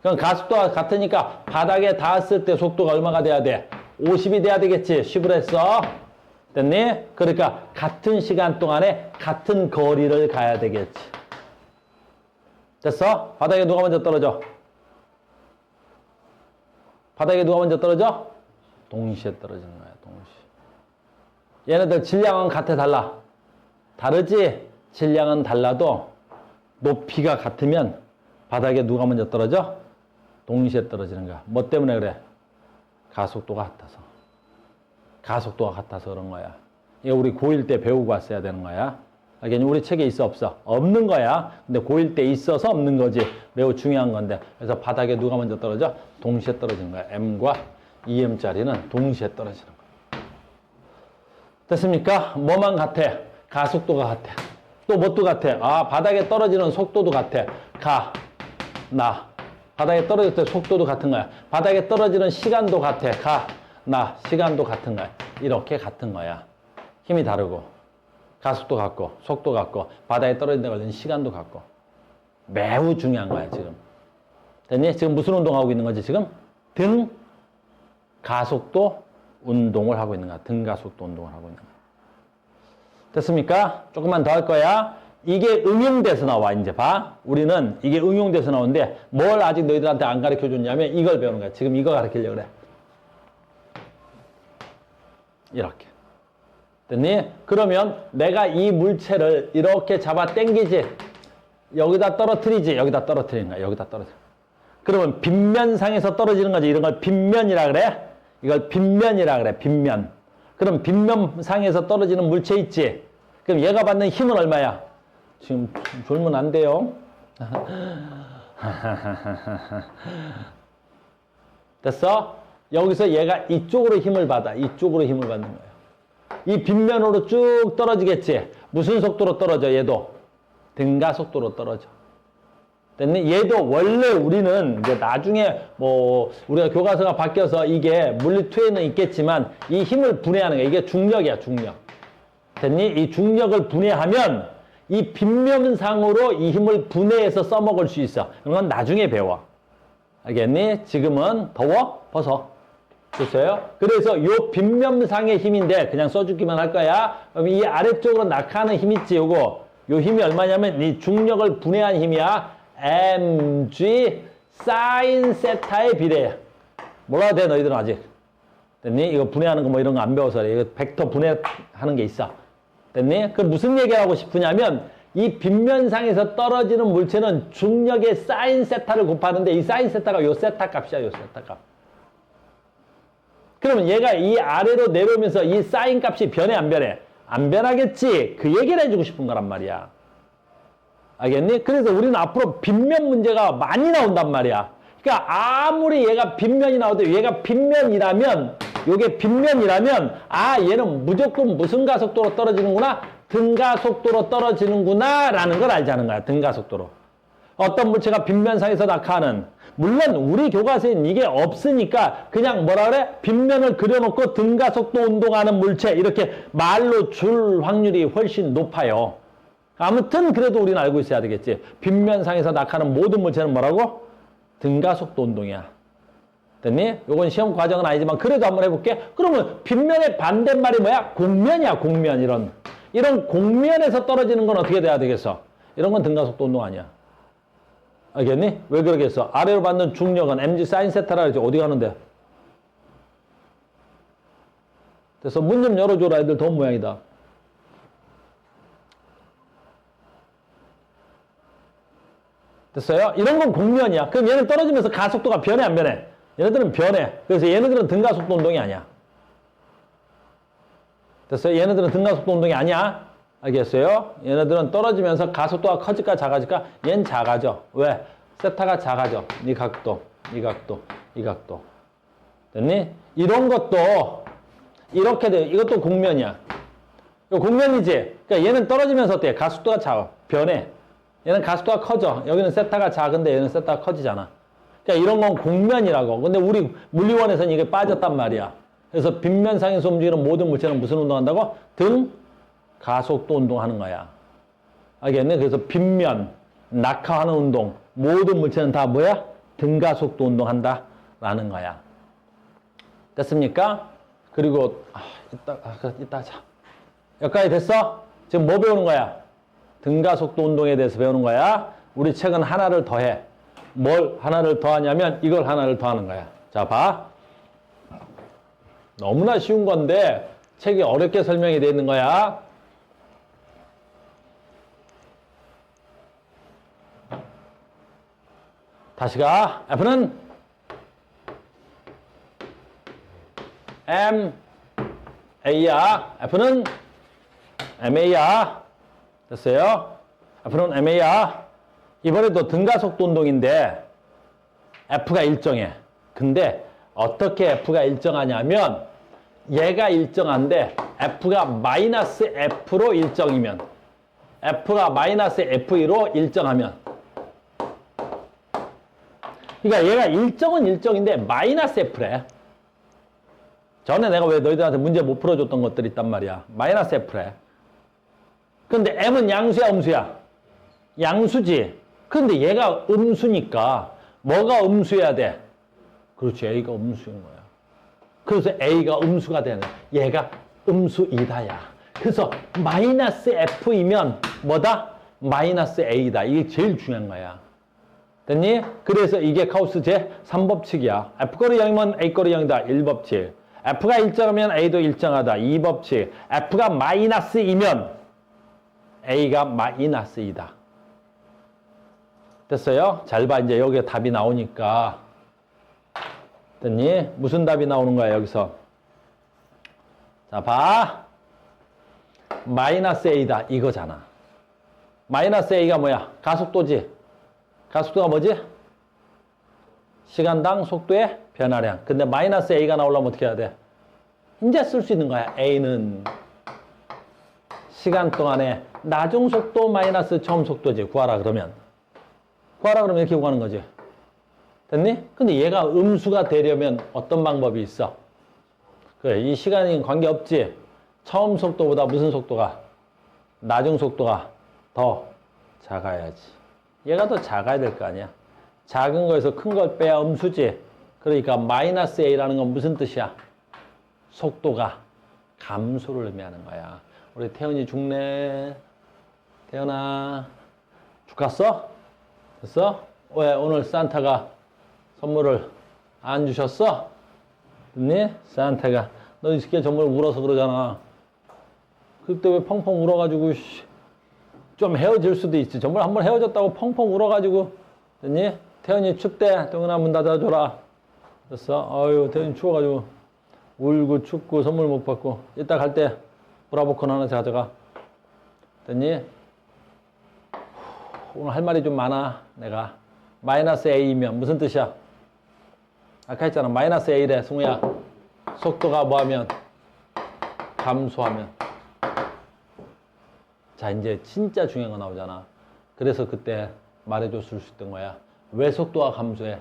그럼 가속도가 같으니까 바닥에 닿았을 때 속도가 얼마가 돼야 돼? 50이 돼야 되겠지? 10을 했어. 됐니? 그러니까 같은 시간 동안에 같은 거리를 가야 되겠지. 됐어? 바닥에 누가 먼저 떨어져? 바닥에 누가 먼저 떨어져? 동시에 떨어지는 거야, 동시에. 얘네들 질량은 같아, 달라? 다르지? 질량은 달라도 높이가 같으면 바닥에 누가 먼저 떨어져? 동시에 떨어지는 거야. 뭐 때문에 그래? 가속도가 같아서. 가속도가 같아서 그런 거야. 이거 우리 고1 때 배우고 왔어야 되는 거야. 알겠니? 우리 책에 있어, 없어? 없는 거야. 근데 고1 때 있어서 없는 거지. 매우 중요한 건데. 그래서 바닥에 누가 먼저 떨어져? 동시에 떨어지는 거야. M과 2M짜리는 동시에 떨어지는 거야. 됐습니까? 뭐만 같아? 가속도가 같아. 또 뭣도 같아? 아, 바닥에 떨어지는 속도도 같아. 나. 바닥에 떨어질 때 속도도 같은 거야. 바닥에 떨어지는 시간도 같아. 나. 시간도 같은 거야. 이렇게 같은 거야. 힘이 다르고, 가속도 같고, 속도 같고, 바닥에 떨어진다 걸리는 시간도 같고. 매우 중요한 거야, 지금. 됐니? 지금 무슨 운동하고 있는 거지, 지금? 등 가속도 운동을 하고 있는 거야. 등 가속도 운동을 하고 있는 거야. 됐습니까? 조금만 더 할 거야. 이게 응용돼서 나와, 이제 봐. 우리는 이게 응용돼서 나오는데 뭘 아직 너희들한테 안 가르쳐 줬냐면 이걸 배우는 거야. 지금 이거 가르치려고 그래. 이렇게. 됐니? 그러면 내가 이 물체를 이렇게 잡아 당기지. 여기다 떨어뜨리지. 여기다 떨어뜨리는 거야. 여기다 떨어뜨려. 그러면 빗면상에서 떨어지는 거지. 이런 걸 빗면이라 그래. 이걸 빗면이라 그래. 빗면. 그럼 빗면상에서 떨어지는 물체 있지. 그럼 얘가 받는 힘은 얼마야? 지금 졸면 안 돼요. 됐어? 여기서 얘가 이쪽으로 힘을 받아. 이쪽으로 힘을 받는 거야. 이 빗면으로 쭉 떨어지겠지. 무슨 속도로 떨어져? 얘도 등가속도로 떨어져. 됐니? 얘도 원래 우리는 이제 나중에 뭐 우리가 교과서가 바뀌어서 이게 물리2에는 있겠지만 이 힘을 분해하는 거야. 이게 중력이야, 중력. 됐니? 이 중력을 분해하면 이 빗면상으로 이 힘을 분해해서 써먹을 수 있어. 그런 건 나중에 배워. 알겠니? 지금은 더워? 벗어. 됐어요? 그래서 요 빗면상의 힘인데 그냥 써주기만 할 거야. 그럼 이 아래쪽으로 낙하하는 힘 있지, 요거. 요 힘이 얼마냐면 이 중력을 분해한 힘이야. mg 사인 세타에 비례해. 몰라도 돼, 너희들은 아직. 됐니? 이거 분해하는 거 뭐 이런 거 안 배워서 그래. 이거 벡터 분해하는 게 있어. 됐니? 그 무슨 얘기를 하고 싶으냐면 이 빗면상에서 떨어지는 물체는 중력의 사인 세타를 곱하는데 이 사인 세타가 요 세타 값이야, 요 세타 값. 그러면 얘가 이 아래로 내려오면서 이 사인 값이 변해, 안 변해? 안 변하겠지. 그 얘기를 해주고 싶은 거란 말이야. 알겠니? 그래서 우리는 앞으로 빗면 문제가 많이 나온단 말이야. 그러니까 아무리 얘가 빗면이 나오도 얘가 빗면이라면, 요게 빗면이라면, 아, 얘는 무조건 무슨 가속도로 떨어지는구나? 등가속도로 떨어지는구나 라는 걸 알자는 거야. 등가속도로. 어떤 물체가 빗면상에서 낙하하는, 물론 우리 교과서에는 이게 없으니까 그냥 뭐라 그래? 빗면을 그려놓고 등가속도 운동하는 물체 이렇게 말로 줄 확률이 훨씬 높아요. 아무튼 그래도 우리는 알고 있어야 되겠지. 빗면상에서 낙하하는 모든 물체는 뭐라고? 등가속도 운동이야. 됐니? 요건 시험 과정은 아니지만 그래도 한번 해볼게. 그러면 빗면의 반대말이 뭐야? 공면이야, 공면. 이런 공면에서 떨어지는 건 어떻게 돼야 되겠어? 이런 건 등가속도 운동 아니야. 알겠니? 왜 그러겠어? 아래로 받는 중력은 mg 사인 세타라 그러지. 어디 가는데? 그래서 문 좀 열어줘라. 애들 돈 모양이다. 됐어요? 이런 건 공면이야. 그럼 얘는 떨어지면서 가속도가 변해, 안 변해? 얘네들은 변해. 그래서 얘네들은 등가속도 운동이 아니야. 됐어요? 얘네들은 등가속도 운동이 아니야. 알겠어요? 얘네들은 떨어지면서 가속도가 커질까 작아질까? 얘는 작아져. 왜? 세타가 작아져. 이 각도, 이 각도, 이 각도. 됐니? 이런 것도 이렇게 돼. 이것도 공면이야. 이거 공면이지? 그러니까 얘는 떨어지면서 어때? 가속도가 작아. 변해. 얘는 가속도가 커져. 여기는 세타가 작은데 얘는 세타가 커지잖아. 그러니까 이런 건 공면이라고. 근데 우리 물리원에서는 이게 빠졌단 말이야. 그래서 빗면상에서 움직이는 모든 물체는 무슨 운동한다고? 등 가속도 운동하는 거야. 알겠네? 그래서 빗면, 낙하하는 운동, 모든 물체는 다 뭐야? 등가속도 운동한다 라는 거야. 됐습니까? 그리고 이따 하자. 여기까지 됐어? 지금 뭐 배우는 거야? 등가속도 운동에 대해서 배우는 거야. 우리 책은 하나를 더해. 뭘 하나를 더하냐면 이걸 하나를 더하는 거야. 자, 봐. 너무나 쉬운 건데 책이 어렵게 설명이 되어 있는 거야. 다시 가. F는 MA야. F는 MA야. 됐어요? F는 MA야. 이번에도 등가속도 운동인데 F가 일정해. 근데 어떻게 F가 일정하냐면 얘가 일정한데 F가 마이너스 F로 일정이면 F가 마이너스 F2로 일정하면 그러니까 얘가 일정은 일정인데 마이너스 F래. 전에 내가 왜 너희들한테 문제 못 풀어줬던 것들이 있단 말이야. 마이너스 F래. 근데 M은 양수야 음수야? 양수지. 근데 얘가 음수니까 뭐가 음수여야 돼? 그렇지. A가 음수인 거야. 그래서 A가 음수가 되는 거야. 얘가 음수이다야. 그래서 마이너스 F이면 뭐다? 마이너스 A다. 이게 제일 중요한 거야. 됐니? 그래서 이게 가우스 제3법칙이야. F거리 0이면 A거리 0이다. 1법칙. F가 일정하면 A도 일정하다. 2법칙. F가 마이너스이면 A가 마이너스이다. 됐어요? 잘 봐. 이제 여기에 답이 나오니까. 됐니? 무슨 답이 나오는 거야, 여기서? 자, 봐. 마이너스 A다. 이거잖아. 마이너스 A가 뭐야? 가속도지. 가속도가 뭐지? 시간당 속도의 변화량. 근데 마이너스 A가 나오려면 어떻게 해야 돼? 이제 쓸 수 있는 거야. A는 시간 동안에 나중 속도 마이너스 처음 속도지. 구하라 그러면. 구하라 그러면 이렇게 구하는 거지. 됐니? 근데 얘가 음수가 되려면 어떤 방법이 있어? 그래, 이 시간이 관계없지. 처음 속도보다 무슨 속도가? 나중 속도가 더 작아야지. 얘가 더 작아야 될 거 아니야. 작은 거에서 큰 걸 빼야 음수지. 그러니까 마이너스 A라는 건 무슨 뜻이야? 속도가 감소를 의미하는 거야. 우리 태연이 죽네. 태연아, 죽 갔어? 됐어? 왜 오늘 산타가 선물을 안 주셨어? 됐니? 산타가 너 이 새끼 정말 울어서 그러잖아. 그때 왜 펑펑 울어가지고 좀 헤어질 수도 있지. 정말 한번 헤어졌다고 펑펑 울어가지고 됐니? 태연이 춥대. 동현아 문 닫아줘라. 됐어? 아유 태연이 추워가지고 울고 춥고 선물 못 받고 이따 갈 때 브라보콘 하나 가져가. 됐니? 오늘 할 말이 좀 많아. 내가 마이너스 A이면 무슨 뜻이야? 아까 했잖아. 마이너스 A래. 승우야. 속도가 뭐하면? 감소하면. 자 이제 진짜 중요한 거 나오잖아. 그래서 그때 말해줬을 수 있던 거야. 왜 속도가 감소해?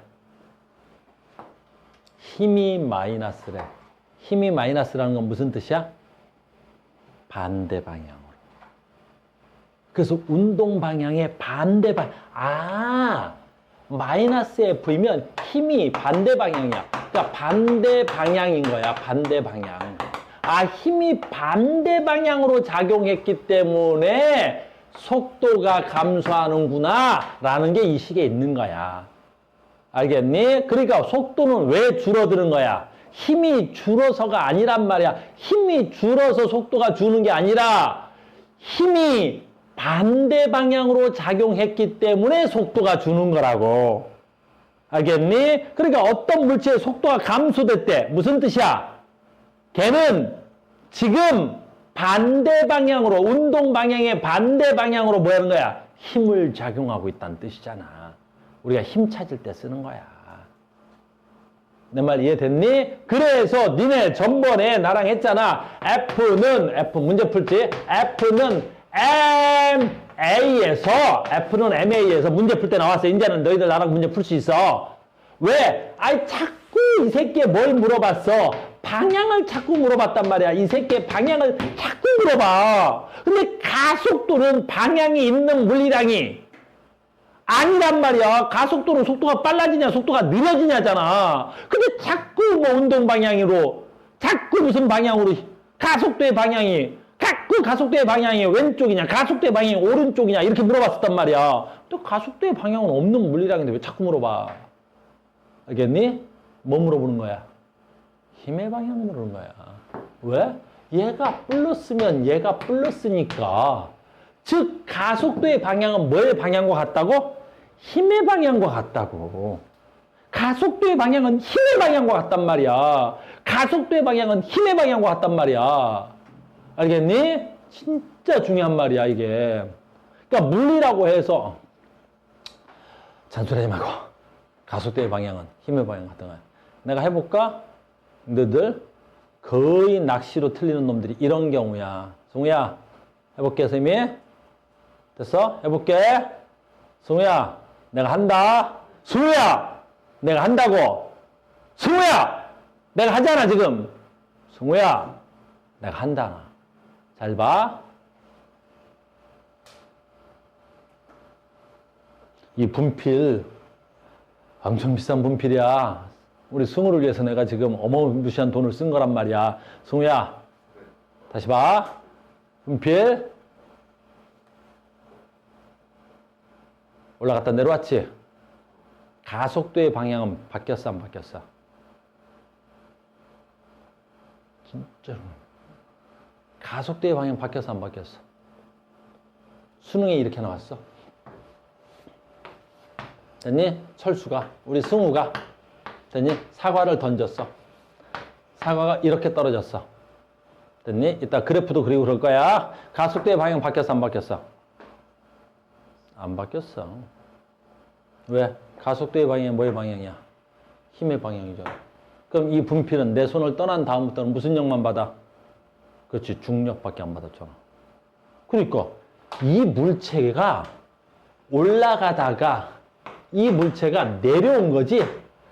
힘이 마이너스래. 힘이 마이너스라는 건 무슨 뜻이야? 반대 방향으로. 그래서 운동 방향의 반대 방향. 아, 마이너스 F이면 힘이 반대 방향이야. 그러니까 반대 방향인 거야. 반대 방향. 아, 힘이 반대 방향으로 작용했기 때문에 속도가 감소하는구나 라는 게 이 식에 있는 거야. 알겠니? 그러니까 속도는 왜 줄어드는 거야? 힘이 줄어서가 아니란 말이야. 힘이 줄어서 속도가 주는 게 아니라 힘이 반대 방향으로 작용했기 때문에 속도가 주는 거라고. 알겠니? 그러니까 어떤 물체의 속도가 감소됐대. 무슨 뜻이야? 걔는 지금 반대 방향으로, 운동 방향의 반대 방향으로 뭐 하는 거야? 힘을 작용하고 있다는 뜻이잖아. 우리가 힘 찾을 때 쓰는 거야. 내 말 이해됐니? 그래서 니네 전번에 나랑 했잖아. F 문제 풀지? F는 F는 MA에서 문제 풀 때 나왔어. 이제는 너희들 나랑 문제 풀 수 있어. 왜? 아이, 자꾸 이 새끼에 뭘 물어봤어? 방향을 자꾸 물어봤단 말이야. 이 새끼의 방향을 자꾸 물어봐. 근데 가속도는 방향이 있는 물리량이 아니란 말이야. 가속도는 속도가 빨라지냐, 속도가 느려지냐잖아. 근데 자꾸 뭐 운동 방향으로, 자꾸 무슨 방향으로, 가속도의 방향이, 자꾸 가속도의 방향이 왼쪽이냐, 가속도의 방향이 오른쪽이냐, 이렇게 물어봤었단 말이야. 또 가속도의 방향은 없는 물리량인데 왜 자꾸 물어봐? 알겠니? 뭐 물어보는 거야? 힘의 방향을 물어보는 거야. 왜? 얘가 플러스면 얘가 플러스니까 즉 가속도의 방향은 뭐의 방향과 같다고? 힘의 방향과 같다고. 가속도의 방향은 힘의 방향과 같단 말이야. 가속도의 방향은 힘의 방향과 같단 말이야. 알겠니? 진짜 중요한 말이야 이게. 그러니까 물리라고 해서 잔소리하지 말고 가속도의 방향은 힘의 방향 같은 거야. 내가 해볼까? 너희들 거의 낚시로 틀리는 놈들이 이런 경우야. 승우야 해볼게 선생님이. 됐어? 해볼게. 승우야 내가 한다. 승우야 내가 한다고. 승우야 내가 하잖아 지금. 승우야 내가 한다. 잘 봐. 이 분필 엄청 비싼 분필이야. 우리 승우를 위해서 내가 지금 어마무시한 돈을 쓴 거란 말이야. 승우야 다시 봐. 분필 올라갔다 내려왔지? 가속도의 방향은 바뀌었어 안 바뀌었어? 진짜로 가속도의 방향 바뀌었어 안 바뀌었어? 수능에 이렇게 나왔어. 됐니? 철수가 우리 승우가 됐니? 사과를 던졌어. 사과가 이렇게 떨어졌어. 됐니? 이따 그래프도 그리고 그럴 거야. 가속도의 방향 바뀌었어 안 바뀌었어? 안 바뀌었어. 왜? 가속도의 방향이 뭐의 방향이야? 힘의 방향이죠. 그럼 이 분필은 내 손을 떠난 다음부터는 무슨力만 받아? 그렇지, 중력밖에 안 받았잖아. 그러니까 이 물체가 올라가다가 이 물체가 내려온 거지.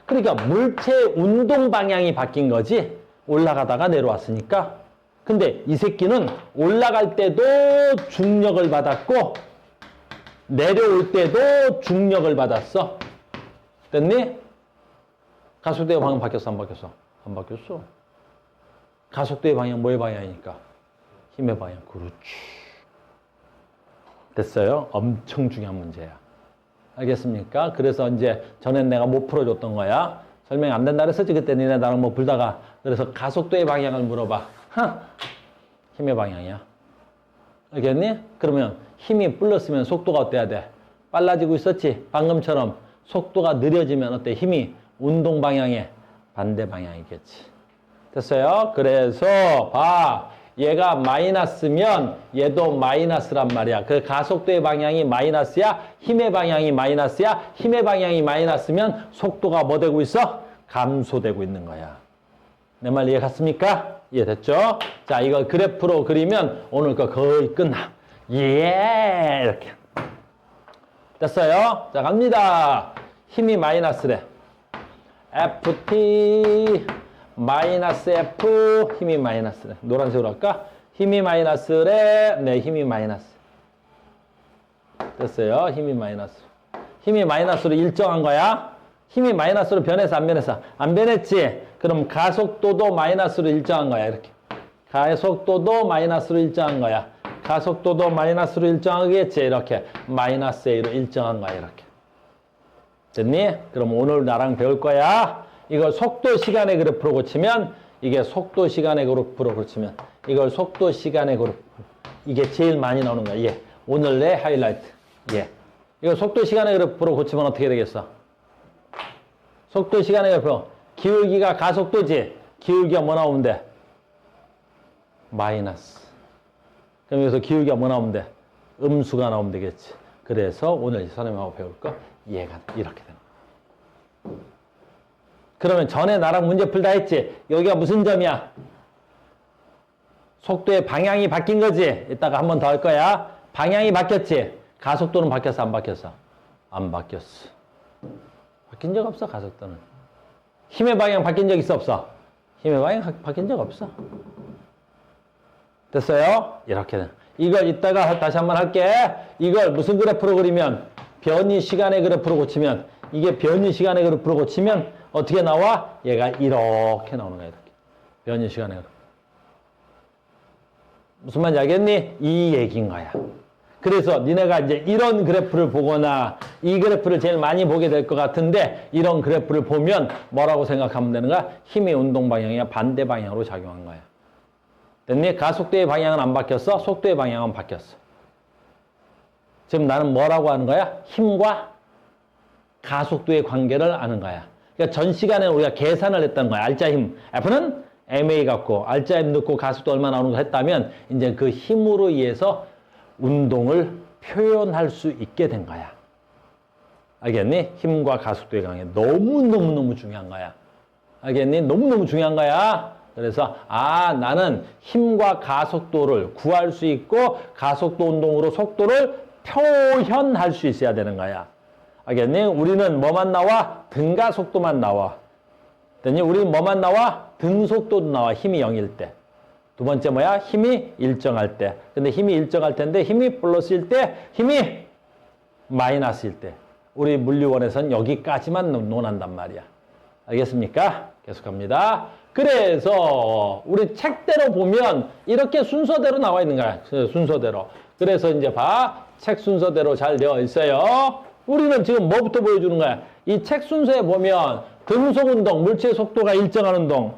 그러니까 물체의 운동 방향이 바뀐 거지. 올라가다가 내려왔으니까. 근데 이 새끼는 올라갈 때도 중력을 받았고 내려올 때도 중력을 받았어. 됐니? 가속도의 방향 바뀌었어 안 바뀌었어? 안 바뀌었어. 가속도의 방향 뭐의 방향이니까? 힘의 방향. 그렇지. 됐어요? 엄청 중요한 문제야. 알겠습니까? 그래서 이제 전엔 내가 못 풀어줬던 거야. 설명 안 된다 그랬었지 그때 니네 나랑 뭐 불다가. 그래서 가속도의 방향을 물어봐. 힘의 방향이야. 알겠니? 그러면 힘이 불렀으면 속도가 어때야 돼? 빨라지고 있었지? 방금처럼 속도가 느려지면 어때? 힘이 운동 방향의 반대 방향이겠지. 됐어요? 그래서 봐. 얘가 마이너스면 얘도 마이너스란 말이야. 그 가속도의 방향이 마이너스야? 힘의 방향이 마이너스야? 힘의 방향이 마이너스면 속도가 뭐 되고 있어? 감소되고 있는 거야. 내 말 이해 갔습니까? 이해됐죠? 자, 이걸 그래프로 그리면 오늘 거 거의 끝나. 예! 이렇게. 됐어요? 자, 갑니다. 힘이 마이너스래. FT 마이너스 F 힘이 마이너스래. 노란색으로 할까? 힘이 마이너스래. 네, 힘이 마이너스. 됐어요? 힘이 마이너스. 힘이 마이너스로 일정한 거야. 힘이 마이너스로 변해서 안 변해서? 안 변했지? 그럼 가속도도 마이너스로 일정한 거야. 이렇게. 가속도도 마이너스로 일정한 거야. 가속도도 마이너스로 일정하겠지? 이렇게. 마이너스 A로 일정한 거야. 이렇게. 됐니? 그럼 오늘 나랑 배울 거야. 이걸 속도 시간의 그래프로 고치면 이게 속도 시간의 그래프로 고치면 이걸 속도 시간의 그래프. 이게 제일 많이 나오는 거야. 예. 오늘 내 하이라이트. 예. 이거 속도 시간의 그래프로 고치면 어떻게 되겠어? 속도 시간의 그래프. 기울기가 가속도지. 기울기가 뭐 나오면 돼? 마이너스. 그럼 여기서 기울기가 뭐 나오면 돼? 음수가 나오면 되겠지. 그래서 오늘 선생님하고 배울 거 얘가 이렇게 되는 거야. 그러면 전에 나랑 문제 풀다 했지? 여기가 무슨 점이야? 속도의 방향이 바뀐 거지? 이따가 한 번 더 할 거야. 방향이 바뀌었지? 가속도는 바뀌었어? 안 바뀌었어? 안 바뀌었어. 바뀐 적 없어, 가속도는. 힘의 방향 바뀐 적 있어, 없어? 힘의 방향 바뀐 적 없어. 됐어요? 이렇게. 이걸 이따가 다시 한번 할게. 이걸 무슨 그래프로 그리면? 변이 시간의 그래프로 고치면, 이게 변이 시간의 그래프로 고치면 어떻게 나와? 얘가 이렇게 나오는 거야, 이렇게. 변이 시간의 그래프. 무슨 말인지 알겠니? 이 얘기인 거야. 그래서 니네가 이제 이런 그래프를 보거나 이 그래프를 제일 많이 보게 될 것 같은데 이런 그래프를 보면 뭐라고 생각하면 되는 거야? 힘의 운동 방향이 반대 방향으로 작용한 거야. 됐니? 가속도의 방향은 안 바뀌었어. 속도의 방향은 바뀌었어. 지금 나는 뭐라고 하는 거야? 힘과 가속도의 관계를 아는 거야. 그러니까 전 시간에 우리가 계산을 했던 거야. 알짜 힘. F는 ma 갖고 알짜 힘 넣고 가속도 얼마 나오는 거 했다면 이제 그 힘으로 인해서 운동을 표현할 수 있게 된 거야. 알겠니? 힘과 가속도의 관계. 너무너무너무 중요한 거야. 알겠니? 너무너무 중요한 거야. 그래서 나는 힘과 가속도를 구할 수 있고 가속도 운동으로 속도를 표현할 수 있어야 되는 거야. 알겠니? 우리는 뭐만 나와? 등가속도만 나와. 됐니? 우리는 뭐만 나와? 등속도도 나와. 힘이 0일 때. 두 번째 뭐야? 힘이 일정할 때. 근데 힘이 일정할 텐데 힘이 플러스일 때, 힘이 마이너스일 때. 우리 물리원에서는 여기까지만 논한단 말이야. 알겠습니까? 계속합니다. 그래서 우리 책대로 보면 이렇게 순서대로 나와 있는 거야. 순서대로. 그래서 이제 봐. 책 순서대로 잘 되어 있어요. 우리는 지금 뭐부터 보여주는 거야? 이 책 순서에 보면 등속운동, 물체의 속도가 일정한 운동.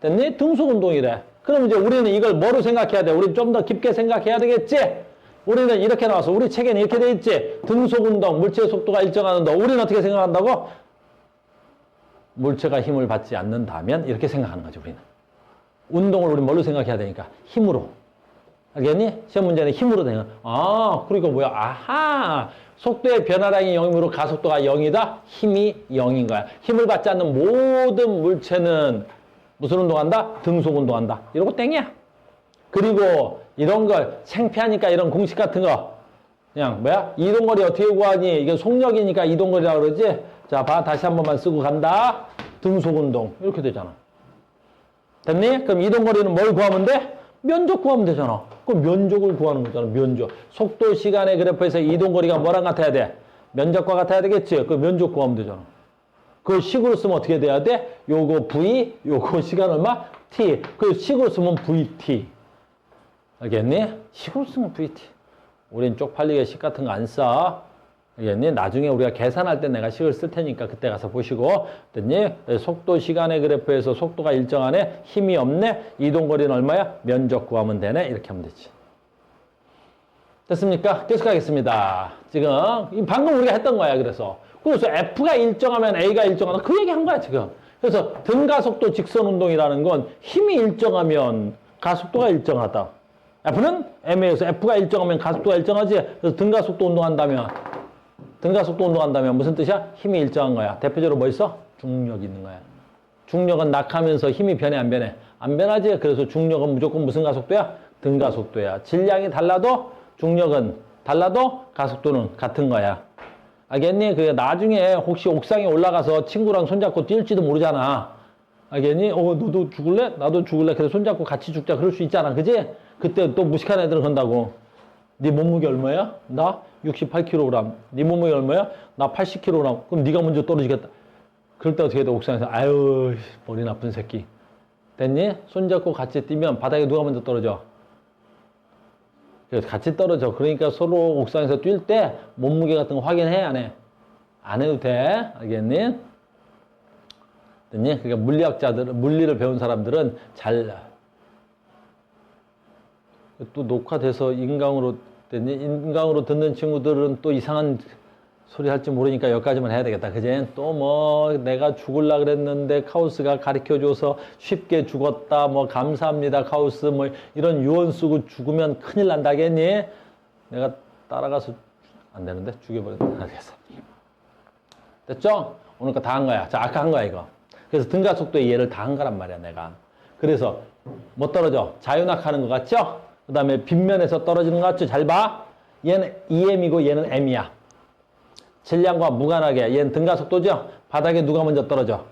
됐니? 등속운동이래. 그럼 이제 우리는 이걸 뭐로 생각해야 돼? 우리는 좀 더 깊게 생각해야 되겠지? 우리는 이렇게 나와서 우리 책에는 이렇게 돼 있지? 등속운동, 물체의 속도가 일정한 운동. 우리는 어떻게 생각한다고? 물체가 힘을 받지 않는다면 이렇게 생각하는 거죠, 우리는. 운동을 우리 뭘로 생각해야 되니까? 힘으로. 알겠니? 시험 문제는 힘으로 되는. 그리고 뭐야? 아하! 속도의 변화량이 0이므로 가속도가 0이다? 힘이 0인 거야. 힘을 받지 않는 모든 물체는 무슨 운동한다? 등속 운동한다. 이러고 땡이야. 그리고 이런 걸 창피하니까 이런 공식 같은 거 그냥 뭐야? 이동거리 어떻게 구하니? 이게 속력이니까 이동거리라고 그러지? 자, 봐. 다시 한 번만 쓰고 간다. 등속 운동. 이렇게 되잖아. 됐니? 그럼 이동거리는 뭘 구하면 돼? 면적 구하면 되잖아. 그럼 면적을 구하는 거잖아. 면적. 속도, 시간의 그래프에서 이동거리가 뭐랑 같아야 돼? 면적과 같아야 되겠지? 그 면적 구하면 되잖아. 그걸 식으로 쓰면 어떻게 돼야 돼? 요거 V, 요거 시간 얼마? T. 그 식으로 쓰면 VT. 알겠니? 식으로 쓰면 VT. 우린 쪽팔리게 식 같은 거 안 써. 알겠니? 나중에 우리가 계산할 때 내가 식을 쓸 테니까 그때 가서 보시고. 됐니? 속도, 시간의 그래프에서 속도가 일정하네? 힘이 없네? 이동거리는 얼마야? 면적 구하면 되네? 이렇게 하면 되지. 됐습니까? 계속하겠습니다. 지금 방금 우리가 했던 거야. 그래서 F가 일정하면 A가 일정하다. 그 얘기 한 거야, 지금. 그래서 등가속도 직선 운동이라는 건 힘이 일정하면 가속도가 일정하다. F는 M에서 F가 일정하면 가속도가 일정하지. 그래서 등가속도 운동한다면 무슨 뜻이야? 힘이 일정한 거야. 대표적으로 뭐 있어? 중력이 있는 거야. 중력은 낙하면서 힘이 변해, 안 변해? 안 변하지. 그래서 중력은 무조건 무슨 가속도야? 등가속도야. 질량이 달라도 중력은 달라도 가속도는 같은 거야. 알겠니? 그 나중에 혹시 옥상에 올라가서 친구랑 손잡고 뛸지도 모르잖아. 알겠니? 너도 죽을래? 나도 죽을래? 그래서 손잡고 같이 죽자. 그럴 수 있잖아. 그지? 그때 또 무식한 애들은 건다고. 네 몸무게 얼마야? 나 68kg. 네 몸무게 얼마야? 나 80kg. 그럼 네가 먼저 떨어지겠다. 그럴 때 어떻게 해? 옥상에서 아유 머리 나쁜 새끼. 됐니? 손잡고 같이 뛰면 바닥에 누가 먼저 떨어져? 그래서 같이 떨어져. 그러니까 서로 옥상에서 뛸 때 몸무게 같은 거 확인해? 안 해? 안 해도 돼. 알겠니? 됐니? 그러니까 물리를 배운 사람들은 또 녹화돼서 인강으로 듣는 친구들은 또 이상한 소리 할지 모르니까 여기까지만 해야 되겠다. 그제? 또 뭐 내가 죽을라 그랬는데 카우스가 가르쳐줘서 쉽게 죽었다. 뭐 감사합니다 카우스. 뭐 이런 유언 쓰고 죽으면 큰일 난다겠니? 내가 따라가서 안 되는데 죽여버린다. 알겠어. 됐죠? 오늘 거 다 한 거야. 자, 아까 한 거야 이거. 그래서 등가속도의 예를 다 한 거란 말이야 내가. 그래서 뭐 떨어져? 자유낙하는 거 같죠? 그 다음에 빗면에서 떨어지는 거 같죠? 잘 봐. 얘는 EM이고 얘는 M이야. 질량과 무관하게 얘는 등가속도죠? 바닥에 누가 먼저 떨어져?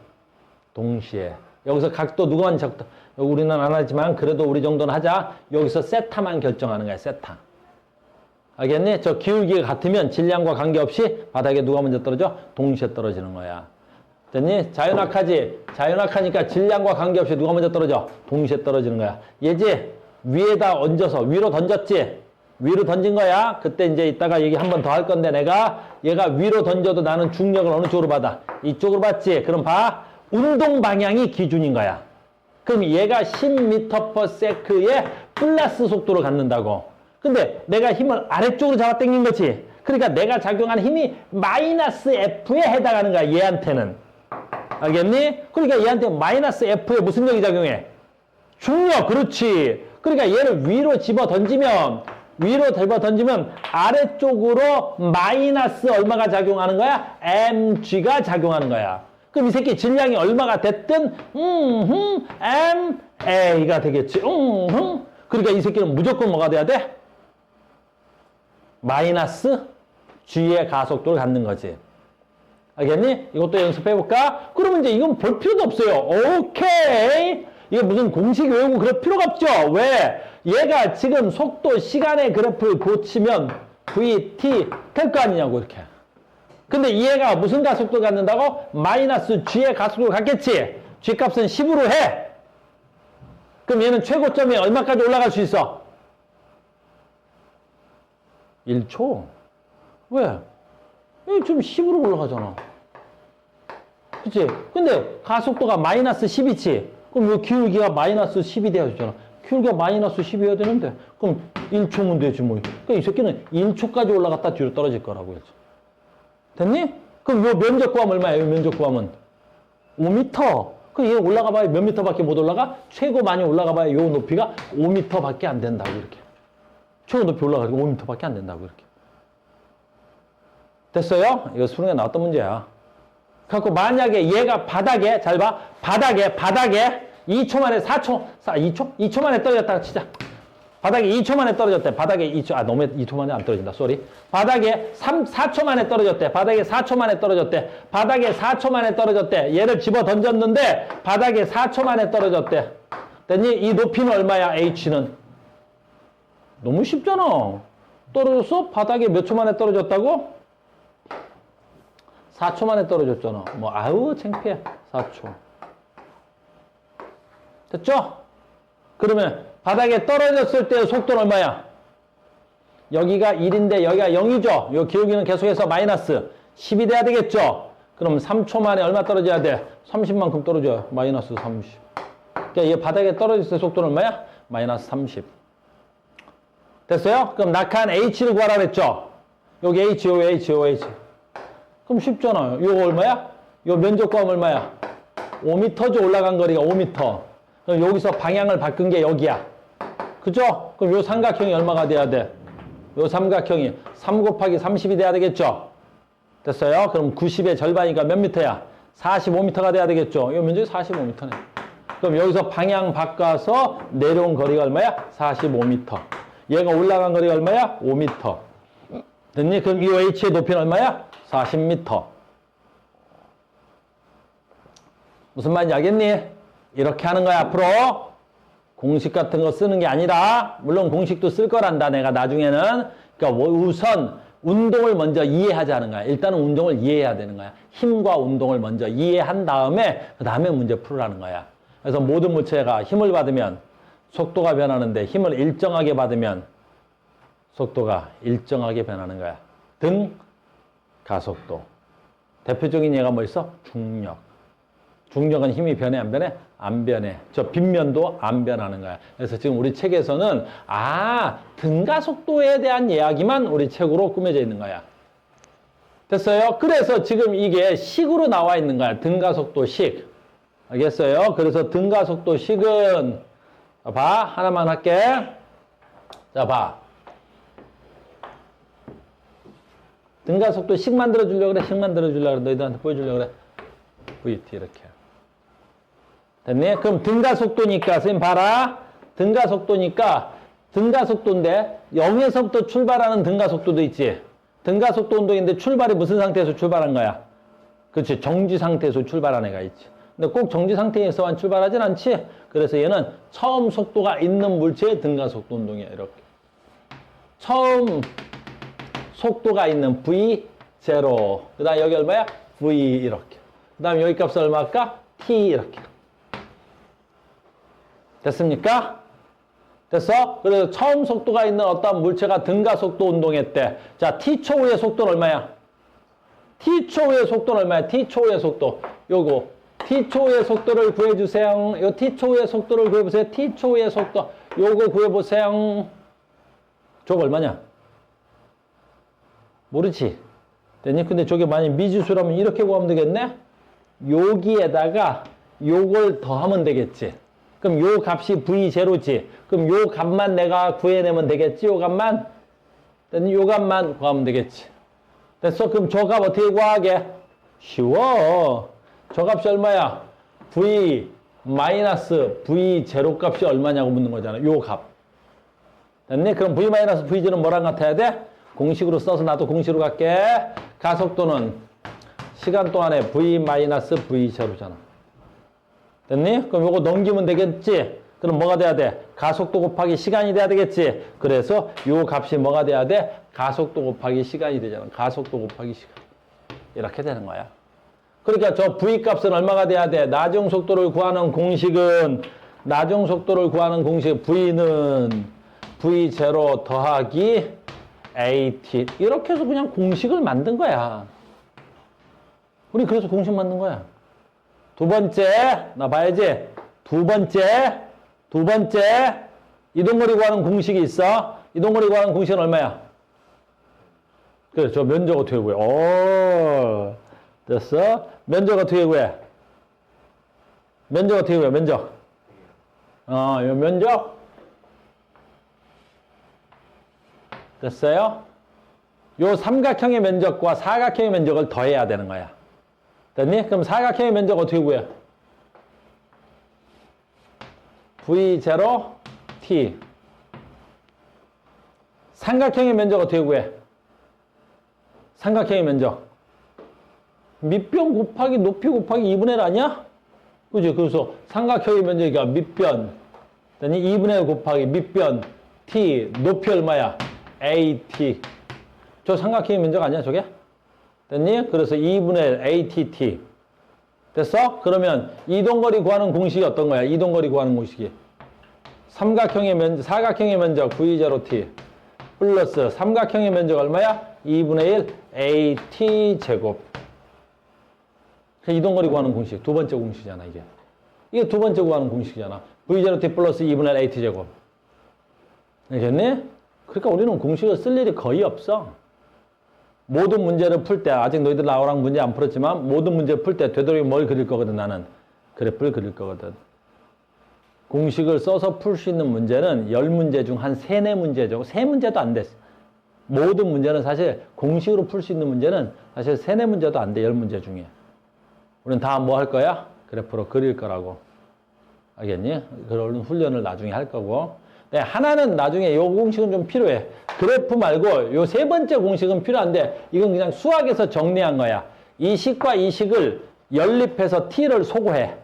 동시에. 여기서 각도 누가 먼저 우리는 안 하지만 그래도 우리 정도는 하자. 여기서 세타만 결정하는 거야. 세타. 알겠니? 저 기울기가 같으면 질량과 관계없이 바닥에 누가 먼저 떨어져? 동시에 떨어지는 거야. 됐니? 자유낙하지? 자유낙하니까 질량과 관계없이 누가 먼저 떨어져? 동시에 떨어지는 거야. 얘지? 위에다 얹어서 위로 던졌지? 위로 던진 거야. 그때 이제 이따가 얘기 한 번 더 할 건데 내가 얘가 위로 던져도 나는 중력을 어느 쪽으로 받아? 이쪽으로 받지? 그럼 봐. 운동 방향이 기준인 거야. 그럼 얘가 10m/s의 플러스 속도로 갖는다고. 근데 내가 힘을 아래쪽으로 잡아 당긴 거지. 그러니까 내가 작용하는 힘이 마이너스 F에 해당하는 거야, 얘한테는. 알겠니? 그러니까 얘한테 마이너스 F에 무슨力작용해? 중력, 그렇지. 그러니까 얘를 위로 집어 던지면 아래쪽으로 마이너스 얼마가 작용하는 거야? mg가 작용하는 거야. 그럼 이 새끼 질량이 얼마가 됐든 ma가 되겠지. 그러니까 이 새끼는 무조건 뭐가 돼야 돼? 마이너스 g의 가속도를 갖는 거지. 알겠니? 이것도 연습해볼까? 그러면 이제 이건 볼 필요도 없어요. 오케이. 이거 무슨 공식 외우고 그럴 필요가 없죠. 왜? 얘가 지금 속도 시간의 그래프를 고치면 vt 될 거 아니냐고 이렇게. 근데 얘가 무슨 가속도를 갖는다고? 마이너스 g의 가속도를 갖겠지. g 값은 10으로 해. 그럼 얘는 최고점이 얼마까지 올라갈 수 있어? 1초. 왜? 지금 10으로 올라가잖아. 그치? 근데 가속도가 마이너스 10이지. 그럼 이 기울기가 마이너스 10이 돼야 되잖아. 기울기가 마이너스 10이어야 되는데. 그럼 1초면 되지 뭐. 그러니까 이 새끼는 1초까지 올라갔다 뒤로 떨어질 거라고 했지. 됐니? 그럼 요 면적 구하면 얼마야? 요 면적 구하면 5m. 그럼 얘 올라가 봐야 몇 미터밖에 못 올라가? 최고 많이 올라가 봐야 요 높이가 5m밖에 안 된다고 이렇게. 최고 높이 올라가니까 5m밖에 안 된다고 이렇게. 됐어요? 이거 수능에 나왔던 문제야. 그래갖고 만약에 얘가 바닥에, 잘 봐. 바닥에 2초 만에 2초 만에 떨어졌다가 치자. 바닥에 2초 만에 떨어졌대. 바닥에 2초, 너무 2초 만에 안 떨어진다. 쏘리. 바닥에 4초 만에 떨어졌대. 바닥에 4초 만에 떨어졌대. 바닥에 4초 만에 떨어졌대. 얘를 집어 던졌는데 바닥에 4초 만에 떨어졌대. 됐니? 이 높이는 얼마야? H는. 너무 쉽잖아. 떨어졌어? 바닥에 몇 초 만에 떨어졌다고? 4초 만에 떨어졌잖아. 아우, 창피해. 4초. 됐죠? 그러면 바닥에 떨어졌을 때의 속도는 얼마야? 여기가 1인데 여기가 0이죠? 요 기울기는 계속해서 마이너스 10이 돼야 되겠죠? 그럼 3초 만에 얼마 떨어져야 돼? 30만큼 떨어져요. 마이너스 30. 그러니까 이 바닥에 떨어졌을 때 속도는 얼마야? 마이너스 30. 됐어요? 그럼 낙하한 H를 구하라 그랬죠? 여기 H, 요 H, 요 H. 그럼 쉽잖아요. 이거 얼마야? 요 면적 구하면 얼마야? 5m죠. 올라간 거리가 5m. 그럼 여기서 방향을 바꾼 게 여기야. 그죠? 그럼 요 삼각형이 얼마가 돼야 돼? 요 삼각형이 3 곱하기 30이 돼야 되겠죠? 됐어요? 그럼 90의 절반이니까 몇 미터야? 45m가 돼야 되겠죠? 요 면적이 45m네. 그럼 여기서 방향 바꿔서 내려온 거리가 얼마야? 45m. 얘가 올라간 거리가 얼마야? 5m. 됐니? 그럼 이 H의 높이는 얼마야? 40m. 무슨 말인지 알겠니? 이렇게 하는 거야, 앞으로. 공식 같은 거 쓰는 게 아니라, 물론 공식도 쓸 거란다, 내가 나중에는. 그러니까 우선 운동을 먼저 이해하자는 거야. 일단은 운동을 이해해야 되는 거야. 힘과 운동을 먼저 이해한 다음에, 그 다음에 문제 풀으라는 거야. 그래서 모든 물체가 힘을 받으면 속도가 변하는데, 힘을 일정하게 받으면 속도가 일정하게 변하는 거야. 등, 가속도. 대표적인 예가 뭐 있어? 중력. 중력은 힘이 변해, 안 변해? 안 변해. 저 빗면도 안 변하는 거야. 그래서 지금 우리 책에서는 등가속도에 대한 이야기만 우리 책으로 꾸며져 있는 거야. 됐어요? 그래서 지금 이게 식으로 나와 있는 거야. 등가속도 식. 알겠어요? 그래서 등가속도 식은 봐. 하나만 할게. 자, 봐. 등가속도 식 만들어 주려고 그래. 식 만들어 주려고 그래. 너희들한테 보여주려고 그래. VT 이렇게. 됐니? 그럼 등가속도니까, 선생님 봐라. 등가속도니까, 등가속도인데, 0에서부터 출발하는 등가속도도 있지. 등가속도 운동인데 출발이 무슨 상태에서 출발한 거야? 그렇지. 정지 상태에서 출발한 애가 있지. 근데 꼭 정지 상태에서만 출발하진 않지. 그래서 얘는 처음 속도가 있는 물체의 등가속도 운동이야. 이렇게. 처음 속도가 있는 V0. 그 다음 여기 얼마야? V 이렇게. 그 다음 여기 값은 얼마 할까? T 이렇게. 됐습니까? 됐어? 그래서 처음 속도가 있는 어떤 물체가 등가속도 운동했대. 자, T초 후의 속도는 얼마야? T초 후의 속도는 얼마야? T초 후의 속도. 요거 t초의 속도를 구해주세요. 요 t초의 속도를 구해보세요. t초의 속도. 요거 구해보세요. 저거 얼마냐? 모르지? 됐니? 근데 저게 만약 미지수라면 이렇게 구하면 되겠네? 여기에다가 요걸 더하면 되겠지. 그럼 요 값이 V0지. 그럼 요 값만 내가 구해내면 되겠지? 요 값만? 됐니? 요 값만 구하면 되겠지. 됐어? 그럼 저 값 어떻게 구하게? 쉬워. 저 값이 얼마야? V 마이너스 V0 값이 얼마냐고 묻는 거잖아. 요 값. 됐니? 그럼 V 마이너스 V0는 뭐랑 같아야 돼? 공식으로 써서 나도 공식으로 갈게. 가속도는 시간 동안에 V 마이너스 V0잖아. 됐니? 그럼 요거 넘기면 되겠지? 그럼 뭐가 돼야 돼? 가속도 곱하기 시간이 돼야 되겠지? 그래서 요 값이 뭐가 돼야 돼? 가속도 곱하기 시간이 되잖아. 가속도 곱하기 시간. 이렇게 되는 거야. 그러니까 저 V 값은 얼마가 돼야 돼? 나중 속도를 구하는 공식은 V는 V0 더하기 AT. 이렇게 해서 그냥 공식을 만든 거야. 우리 그래서 공식 만든 거야. 두 번째, 나 봐야지. 두 번째, 이동거리 구하는 공식이 있어. 이동거리 구하는 공식은 얼마야? 그래, 저 면적 어떻게 구해? 오, 됐어? 면적 어떻게 구해? 면적 어떻게 구해? 면적. 요 면적. 됐어요? 요 삼각형의 면적과 사각형의 면적을 더해야 되는 거야. 됐니? 그럼 사각형의 면적 어떻게 구해? V0 T. 삼각형의 면적 어떻게 구해? 삼각형의 면적. 밑변 곱하기 높이 곱하기 2분의 1 아니야? 그지? 그래서 삼각형의 면적이 밑변. 됐니? 2분의 1 곱하기 밑변 T. 높이 얼마야? AT. 저 삼각형의 면적 아니야, 저게? 됐니? 그래서 2분의 1 ATT. 됐어? 그러면 이동거리 구하는 공식이 어떤 거야? 이동거리 구하는 공식이. 사각형의 면적 V0T 플러스 삼각형의 면적 얼마야? 2분의 1 AT 제곱. 이동거리 구하는 공식. 두 번째 공식이잖아, 이게. 이게 두 번째 구하는 공식이잖아. V0T 플러스 2분의 1 AT 제곱. 알겠니? 그러니까 우리는 공식을 쓸 일이 거의 없어. 모든 문제를 풀 때, 아직 너희들 나오랑 문제 안 풀었지만, 모든 문제 풀 때 되도록이면 뭘 그릴 거거든, 나는. 그래프를 그릴 거거든. 공식을 써서 풀 수 있는 문제는 10문제 중 한 3, 4문제죠. 3문제도 안 됐어. 모든 문제는 사실 공식으로 풀 수 있는 문제는 사실 3, 4문제도 안 돼, 10문제 중에. 우리는 다 뭐 할 거야? 그래프로 그릴 거라고. 알겠니? 그런 훈련을 나중에 할 거고. 네, 하나는 나중에 요 공식은 좀 필요해. 그래프 말고 요 세 번째 공식은 필요한데 이건 그냥 수학에서 정리한 거야. 이 식과 이 식을 연립해서 t를 소거해.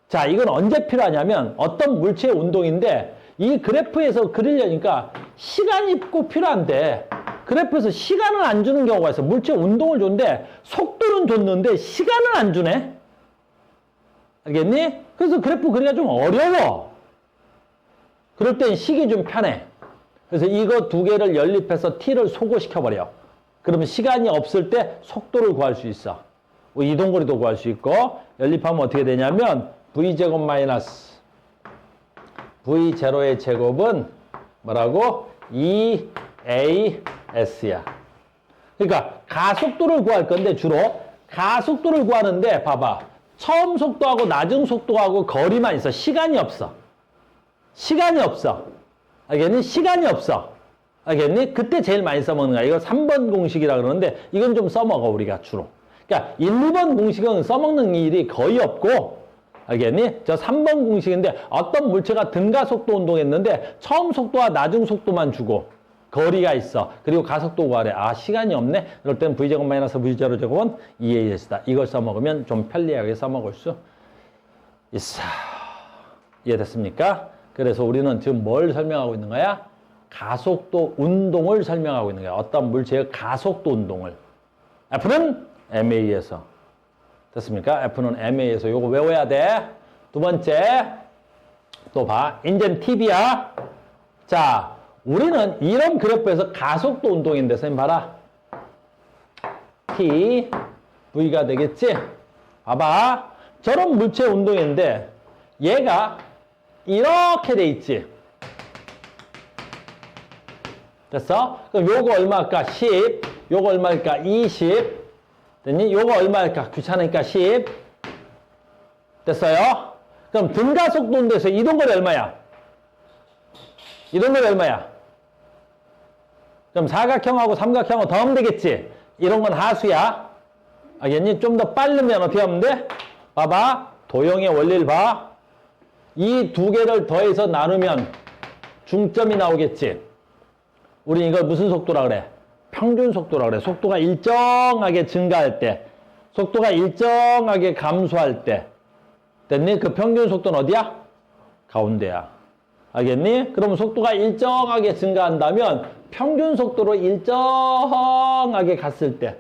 자, 이건 언제 필요하냐면 어떤 물체의 운동인데 이 그래프에서 그리려니까 시간이 꼭 필요한데 그래프에서 시간을 안 주는 경우가 있어. 물체 운동을 줬는데 속도는 줬는데 시간을 안 주네. 알겠니? 그래서 그래프 그리기가 좀 어려워. 그럴 땐 식이 좀 편해. 그래서 이거 두 개를 연립해서 t를 소거시켜버려. 그러면 시간이 없을 때 속도를 구할 수 있어. 이동거리도 구할 수 있고 연립하면 어떻게 되냐면 v제곱 마이너스 v0의 제곱은 뭐라고? 2as야. 그러니까 가속도를 구할 건데 주로 가속도를 구하는데 봐봐. 처음 속도하고 나중 속도하고 거리만 있어. 시간이 없어. 시간이 없어. 알겠니? 시간이 없어. 알겠니? 그때 제일 많이 써먹는 거야. 이거 3번 공식이라 그러는데 이건 좀 써먹어 우리가 주로. 그러니까 1, 2번 공식은 써먹는 일이 거의 없고 알겠니? 저 3번 공식인데 어떤 물체가 등가속도 운동했는데 처음 속도와 나중 속도만 주고 거리가 있어. 그리고 가속도 구하래. 아, 시간이 없네? 이럴 때는 V제곱 마이너스 V0 제곱은 2AS다. 이걸 써먹으면 좀 편리하게 써먹을 수 있어. 이해됐습니까? 그래서 우리는 지금 뭘 설명하고 있는 거야? 가속도 운동을 설명하고 있는 거야. 어떤 물체의 가속도 운동을. F는 MA에서. 됐습니까? F는 MA에서. 요거 외워야 돼. 두 번째. 또 봐. 인젠 팁이야. 자, 우리는 이런 그래프에서 가속도 운동인데, 선생님 봐라. T, V가 되겠지? 봐봐. 저런 물체 운동인데 얘가 이렇게 돼 있지. 됐어? 그럼 요거 얼마일까? 10. 요거 얼마일까? 20. 됐니? 요거 얼마일까? 귀찮으니까 10. 됐어요? 그럼 등가속도 운동에서 이동거리 얼마야? 이동거리 얼마야? 그럼 사각형하고 삼각형하고 더하면 되겠지? 이런 건 하수야. 알겠니? 좀 더 빠르면 어떻게 하면 돼? 봐봐. 도형의 원리를 봐. 이 두 개를 더해서 나누면 중점이 나오겠지? 우리 이걸 무슨 속도라 그래? 평균 속도라 그래. 속도가 일정하게 증가할 때, 속도가 일정하게 감소할 때. 됐니? 그 평균 속도는 어디야? 가운데야. 알겠니? 그러면 속도가 일정하게 증가한다면 평균 속도로 일정하게 갔을 때.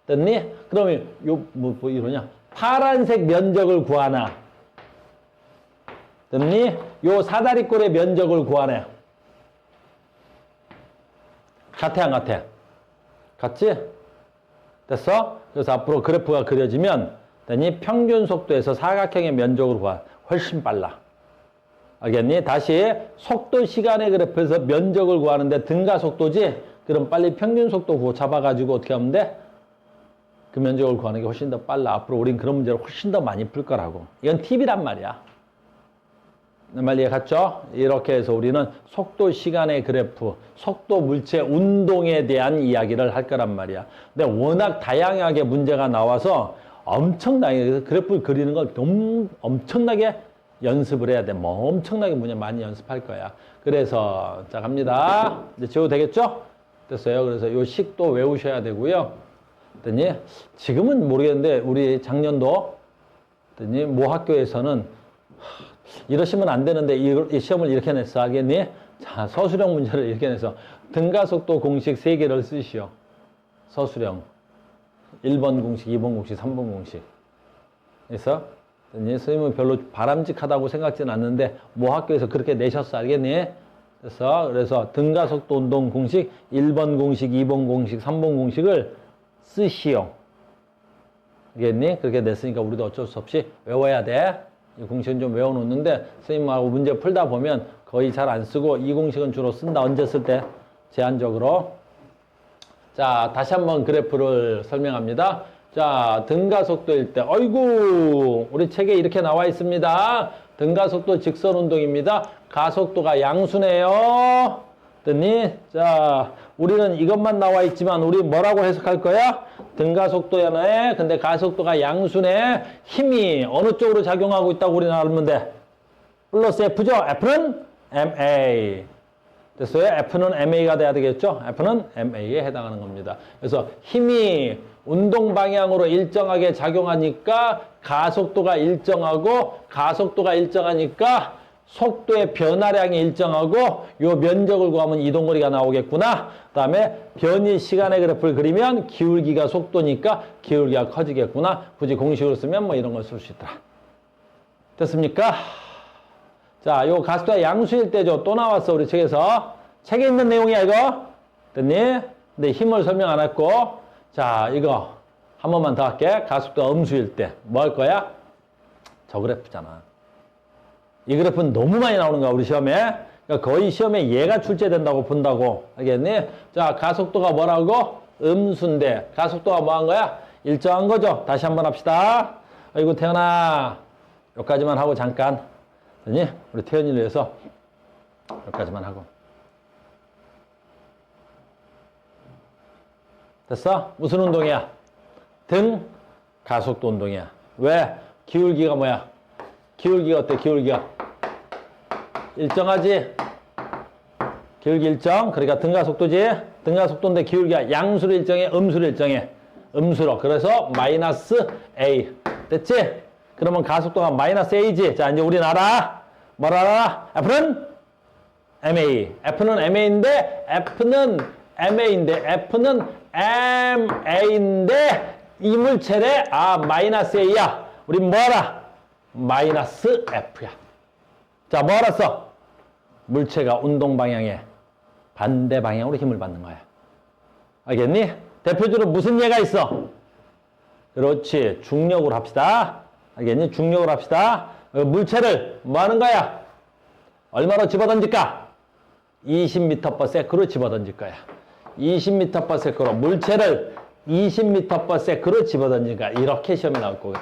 됐니? 그러면 뭐 이러냐? 파란색 면적을 구하나. 됐니? 요 사다리꼴의 면적을 구하네. 같아, 안 같아? 같지? 됐어? 그래서 앞으로 그래프가 그려지면, 됐니? 평균 속도에서 사각형의 면적으로 구하. 훨씬 빨라. 알겠니? 다시 속도 시간의 그래프에서 면적을 구하는데 등가 속도지? 그럼 빨리 평균 속도 잡아가지고 어떻게 하면 돼? 그 면적을 구하는 게 훨씬 더 빨라. 앞으로 우린 그런 문제를 훨씬 더 많이 풀 거라고. 이건 팁이란 말이야. 내 말 이해 갔죠? 이렇게 해서 우리는 속도 시간의 그래프, 속도 물체 운동에 대한 이야기를 할 거란 말이야. 근데 워낙 다양하게 문제가 나와서 엄청나게 그래프를 그리는 걸 너무 엄청나게 연습을 해야 돼. 뭐 엄청나게 문제 많이 연습할 거야. 그래서 자 갑니다. 이제 지워도 되겠죠? 됐어요. 그래서 요 식도 외우셔야 되고요. 됐니? 지금은 모르겠는데 우리 작년도 됐니? 모 학교에서는 이러시면 안 되는데 이 시험을 이렇게 냈어. 알겠니? 자, 서술형 문제를 이렇게 내서 등가속도 공식 3개를 쓰시오. 서술형. 1번 공식, 2번 공식, 3번 공식. 그래서 선생님은 별로 바람직하다고 생각지는 않는데 모 학교에서 그렇게 내셨어. 알겠니? 그래서 등가속도 운동 공식 1번 공식, 2번 공식, 3번 공식을 쓰시오. 알겠니? 그렇게 냈으니까 우리도 어쩔 수 없이 외워야 돼. 이 공식은 좀 외워놓는데 선생님하고 문제 풀다 보면 거의 잘 안 쓰고 이 공식은 주로 쓴다. 언제 쓸 때? 제한적으로. 자, 다시 한번 그래프를 설명합니다. 자, 등가속도일 때 어이구 우리 책에 이렇게 나와 있습니다. 등가속도 직선운동입니다. 가속도가 양수네요. 됐니? 자, 우리는 이것만 나와 있지만 우리 뭐라고 해석할 거야? 등가속도야네. 근데 가속도가 양수네. 힘이 어느 쪽으로 작용하고 있다고 우리는 알면 돼. 플러스 F죠? F는 MA. 됐어요? F는 MA가 돼야 되겠죠? F는 MA에 해당하는 겁니다. 그래서 힘이 운동 방향으로 일정하게 작용하니까 가속도가 일정하고 가속도가 일정하니까 속도의 변화량이 일정하고 요 면적을 구하면 이동거리가 나오겠구나. 그 다음에 변이 시간의 그래프를 그리면 기울기가 속도니까 기울기가 커지겠구나. 굳이 공식으로 쓰면 뭐 이런 걸 쓸 수 있더라. 됐습니까? 자, 요 가속도가 양수일 때죠. 또 나왔어, 우리 책에서. 책에 있는 내용이야, 이거. 됐니? 근데 힘을 설명 안 했고. 자, 이거 한 번만 더 할게. 가속도가 음수일 때. 뭐 할 거야? 저 그래프잖아. 이 그래프는 너무 많이 나오는 거야, 우리 시험에. 그러니까 거의 시험에 얘가 출제된다고 본다고. 알겠니? 자, 가속도가 뭐라고? 음수인데. 가속도가 뭐 한 거야? 일정한 거죠. 다시 한번 합시다. 아이고, 태연아. 여기까지만 하고 잠깐. 됐니? 우리 태연이를 위해서 여기까지만 하고. 됐어? 무슨 운동이야? 등 가속도 운동이야. 왜? 기울기가 뭐야? 기울기가 어때? 기울기가 일정하지? 기울기 일정. 그러니까 등가속도지? 등가속도인데 기울기가 양수로 일정해? 음수로 일정해? 음수로. 그래서 마이너스 A. 됐지? 그러면 가속도가 마이너스 A지? 자, 이제 우린 알아. 뭘 알아? F는 MA. F는 MA인데, F는 MA인데, 이물체래? 아, 마이너스 A야. 우린 뭐 알아? 마이너스 F야. 자, 뭐 알았어? 물체가 운동 방향에 반대 방향으로 힘을 받는 거야. 알겠니? 대표적으로 무슨 예가 있어? 그렇지. 중력으로 합시다. 알겠니? 중력으로 합시다. 물체를 뭐 하는 거야? 얼마로 집어던질까? 20m/s로 집어던질 거야. 20m/s로 물체를 20m/s로 집어던질까? 이렇게 시험에 나올 거거든.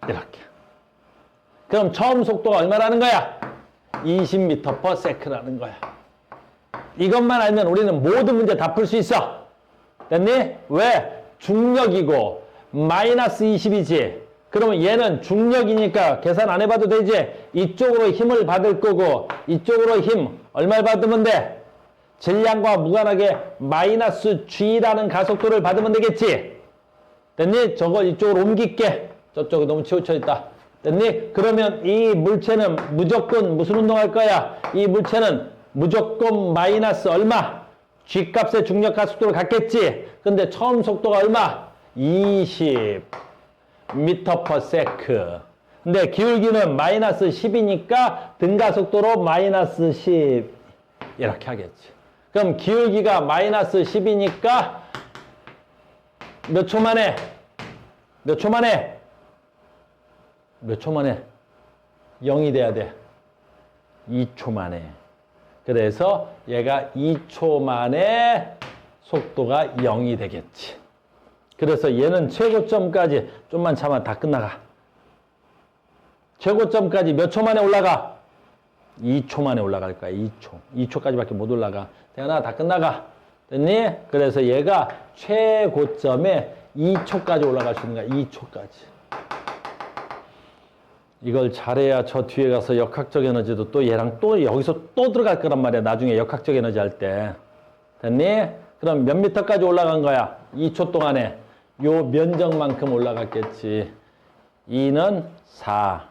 이렇게. 그럼 처음 속도가 얼마라는 거야? 20m/s라는 거야. 이것만 알면 우리는 모든 문제 다 풀 수 있어. 됐니? 왜? 중력이고 마이너스 20이지. 그러면 얘는 중력이니까 계산 안 해봐도 되지. 이쪽으로 힘을 받을 거고 이쪽으로 힘 얼마를 받으면 돼? 질량과 무관하게 마이너스 g라는 가속도를 받으면 되겠지. 됐니? 저걸 이쪽으로 옮길게. 저쪽에 너무 치우쳐 있다. 됐니? 그러면 이 물체는 무조건 무슨 운동할 거야? 이 물체는 무조건 마이너스 얼마? G값의 중력 가속도를 갖겠지. 근데 처음 속도가 얼마? 20m/s. 근데 기울기는 마이너스 10이니까 등가속도로 마이너스 10 이렇게 하겠지. 그럼 기울기가 마이너스 10이니까 몇 초 만에? 몇 초 만에? 몇 초 만에? 0이 돼야 돼. 2초 만에. 그래서 얘가 2초 만에 속도가 0이 되겠지. 그래서 얘는 최고점까지 좀만 참아 다 끝나가. 최고점까지 몇 초 만에 올라가? 2초 만에 올라갈 거야. 2초. 2초까지밖에 못 올라가. 대현아 다 끝나가. 됐니? 그래서 얘가 최고점에 2초까지 올라갈 수 있는 거야. 2초까지. 이걸 잘해야 저 뒤에 가서 역학적 에너지도 또 얘랑 또 여기서 또 들어갈 거란 말이야. 나중에 역학적 에너지 할 때. 됐니? 그럼 몇 미터까지 올라간 거야? 2초 동안에. 요 면적만큼 올라갔겠지. 2는 4.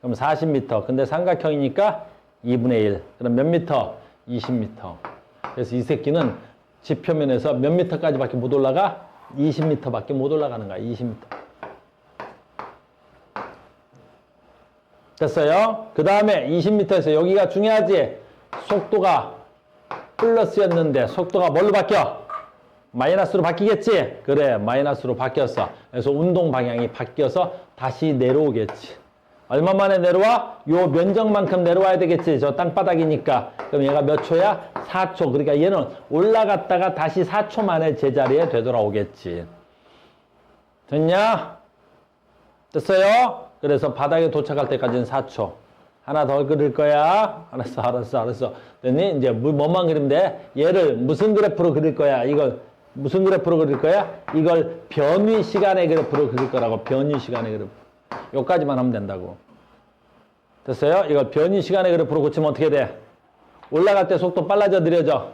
그럼 40m. 근데 삼각형이니까 2분의 1. 그럼 몇 미터? 20m. 그래서 이 새끼는 지표면에서 몇 미터까지밖에 못 올라가? 20m밖에 못 올라가는 거야. 20m. 됐어요? 그 다음에 20m에서 여기가 중요하지? 속도가 플러스였는데 속도가 뭘로 바뀌어? 마이너스로 바뀌겠지? 그래, 마이너스로 바뀌었어. 그래서 운동 방향이 바뀌어서 다시 내려오겠지. 얼마 만에 내려와? 요 면적만큼 내려와야 되겠지. 저 땅바닥이니까. 그럼 얘가 몇 초야? 4초. 그러니까 얘는 올라갔다가 다시 4초 만에 제자리에 되돌아오겠지. 됐냐? 됐어요? 그래서 바닥에 도착할 때까지는 4초. 하나 더 그릴 거야. 알았어. 됐니? 이제 뭐만 그리면 돼? 얘를 무슨 그래프로 그릴 거야? 이걸 무슨 그래프로 그릴 거야? 이걸 변위 시간의 그래프로 그릴 거라고. 변위 시간의 그래프. 요까지만 하면 된다고. 됐어요? 이걸 변위 시간의 그래프로 고치면 어떻게 돼? 올라갈 때 속도 빨라져, 느려져?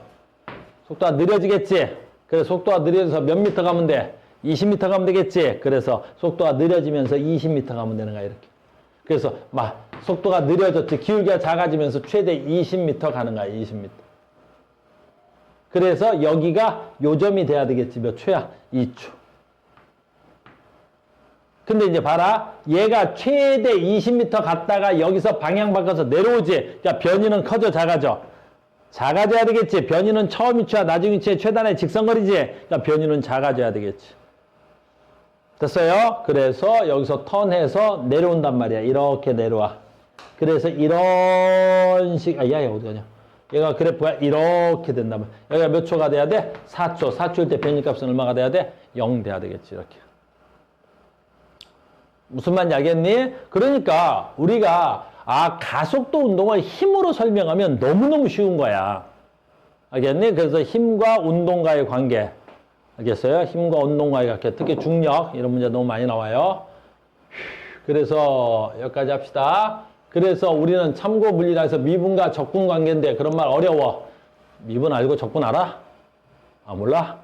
속도가 느려지겠지? 그래서 속도가 느려져서 몇 미터 가면 돼? 20m 가면 되겠지? 그래서 속도가 느려지면서 20m 가면 되는 거야, 이렇게. 그래서 막 속도가 느려졌지. 기울기가 작아지면서 최대 20m 가는 거야, 20m. 그래서 여기가 요점이 돼야 되겠지. 몇 초야? 2초. 근데 이제 봐라. 얘가 최대 20m 갔다가 여기서 방향 바꿔서 내려오지. 그러니까 변이는 커져, 작아져? 작아져야 되겠지. 변이는 처음 위치와 나중 위치의 최단의 직선거리지. 그러니까 변이는 작아져야 되겠지. 됐어요? 그래서 여기서 턴해서 내려온단 말이야. 이렇게 내려와. 그래서 이런 야, 어디 가냐? 얘가 그래프가 이렇게 된단 말이야. 여기가 몇 초가 돼야 돼? 4초. 4초일 때 변이값은 얼마가 돼야 돼? 0 돼야 되겠지. 이렇게. 무슨 말인지 알겠니? 그러니까 우리가 가속도 운동을 힘으로 설명하면 너무너무 쉬운 거야. 알겠니? 그래서 힘과 운동과의 관계. 알겠어요? 힘과 운동과의 관계. 특히 중력 이런 문제 너무 많이 나와요. 그래서 여기까지 합시다. 그래서 우리는 참고 물리학에서 미분과 적분 관계인데 그런 말 어려워. 미분 알고 적분 알아? 몰라?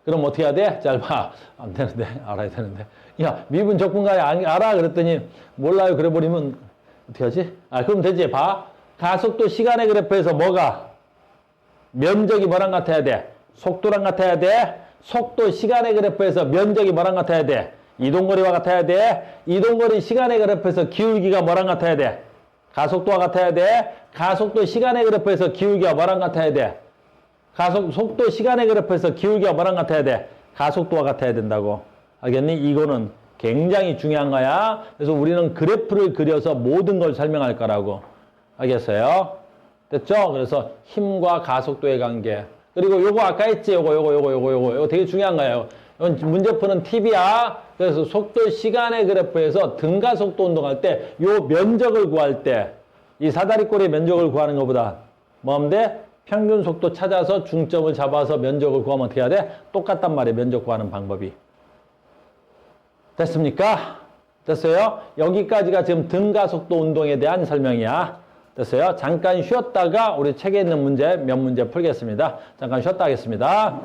그럼 어떻게 해야 돼? 짧아. 안 되는데. 알아야 되는데. 야, 미분 적분 관계 알아? 그랬더니 몰라요. 그래 버리면 어떻게 하지? 그럼 되지. 봐. 가속도 시간의 그래프에서 뭐가? 면적이 뭐랑 같아야 돼? 속도랑 같아야 돼? 속도 시간의 그래프에서 면적이 뭐랑 같아야 돼? 이동거리와 같아야 돼? 이동거리 시간의 그래프에서 기울기가 뭐랑 같아야 돼? 가속도와 같아야 돼? 가속도 시간의 그래프에서 기울기가 뭐랑 같아야 돼? 속도 시간의 그래프에서 기울기가 뭐랑 같아야 돼? 가속도와 같아야 된다고. 알겠니? 이거는 굉장히 중요한 거야. 그래서 우리는 그래프를 그려서 모든 걸 설명할 거라고. 알겠어요? 됐죠? 그래서 힘과 가속도의 관계. 그리고 요거 아까 했지? 요거 되게 중요한 거예요. 이건 문제 푸는 팁이야. 그래서 속도 시간의 그래프에서 등가속도 운동할 때 요 면적을 구할 때 이 사다리꼴의 면적을 구하는 것보다 뭐 하면 돼? 평균 속도 찾아서 중점을 잡아서 면적을 구하면 어떻게 해야 돼? 똑같단 말이에요. 면적 구하는 방법이. 됐습니까? 됐어요? 여기까지가 지금 등가속도 운동에 대한 설명이야. 됐어요? 잠깐 쉬었다가 우리 책에 있는 문제 몇 문제 풀겠습니다. 잠깐 쉬었다 하겠습니다.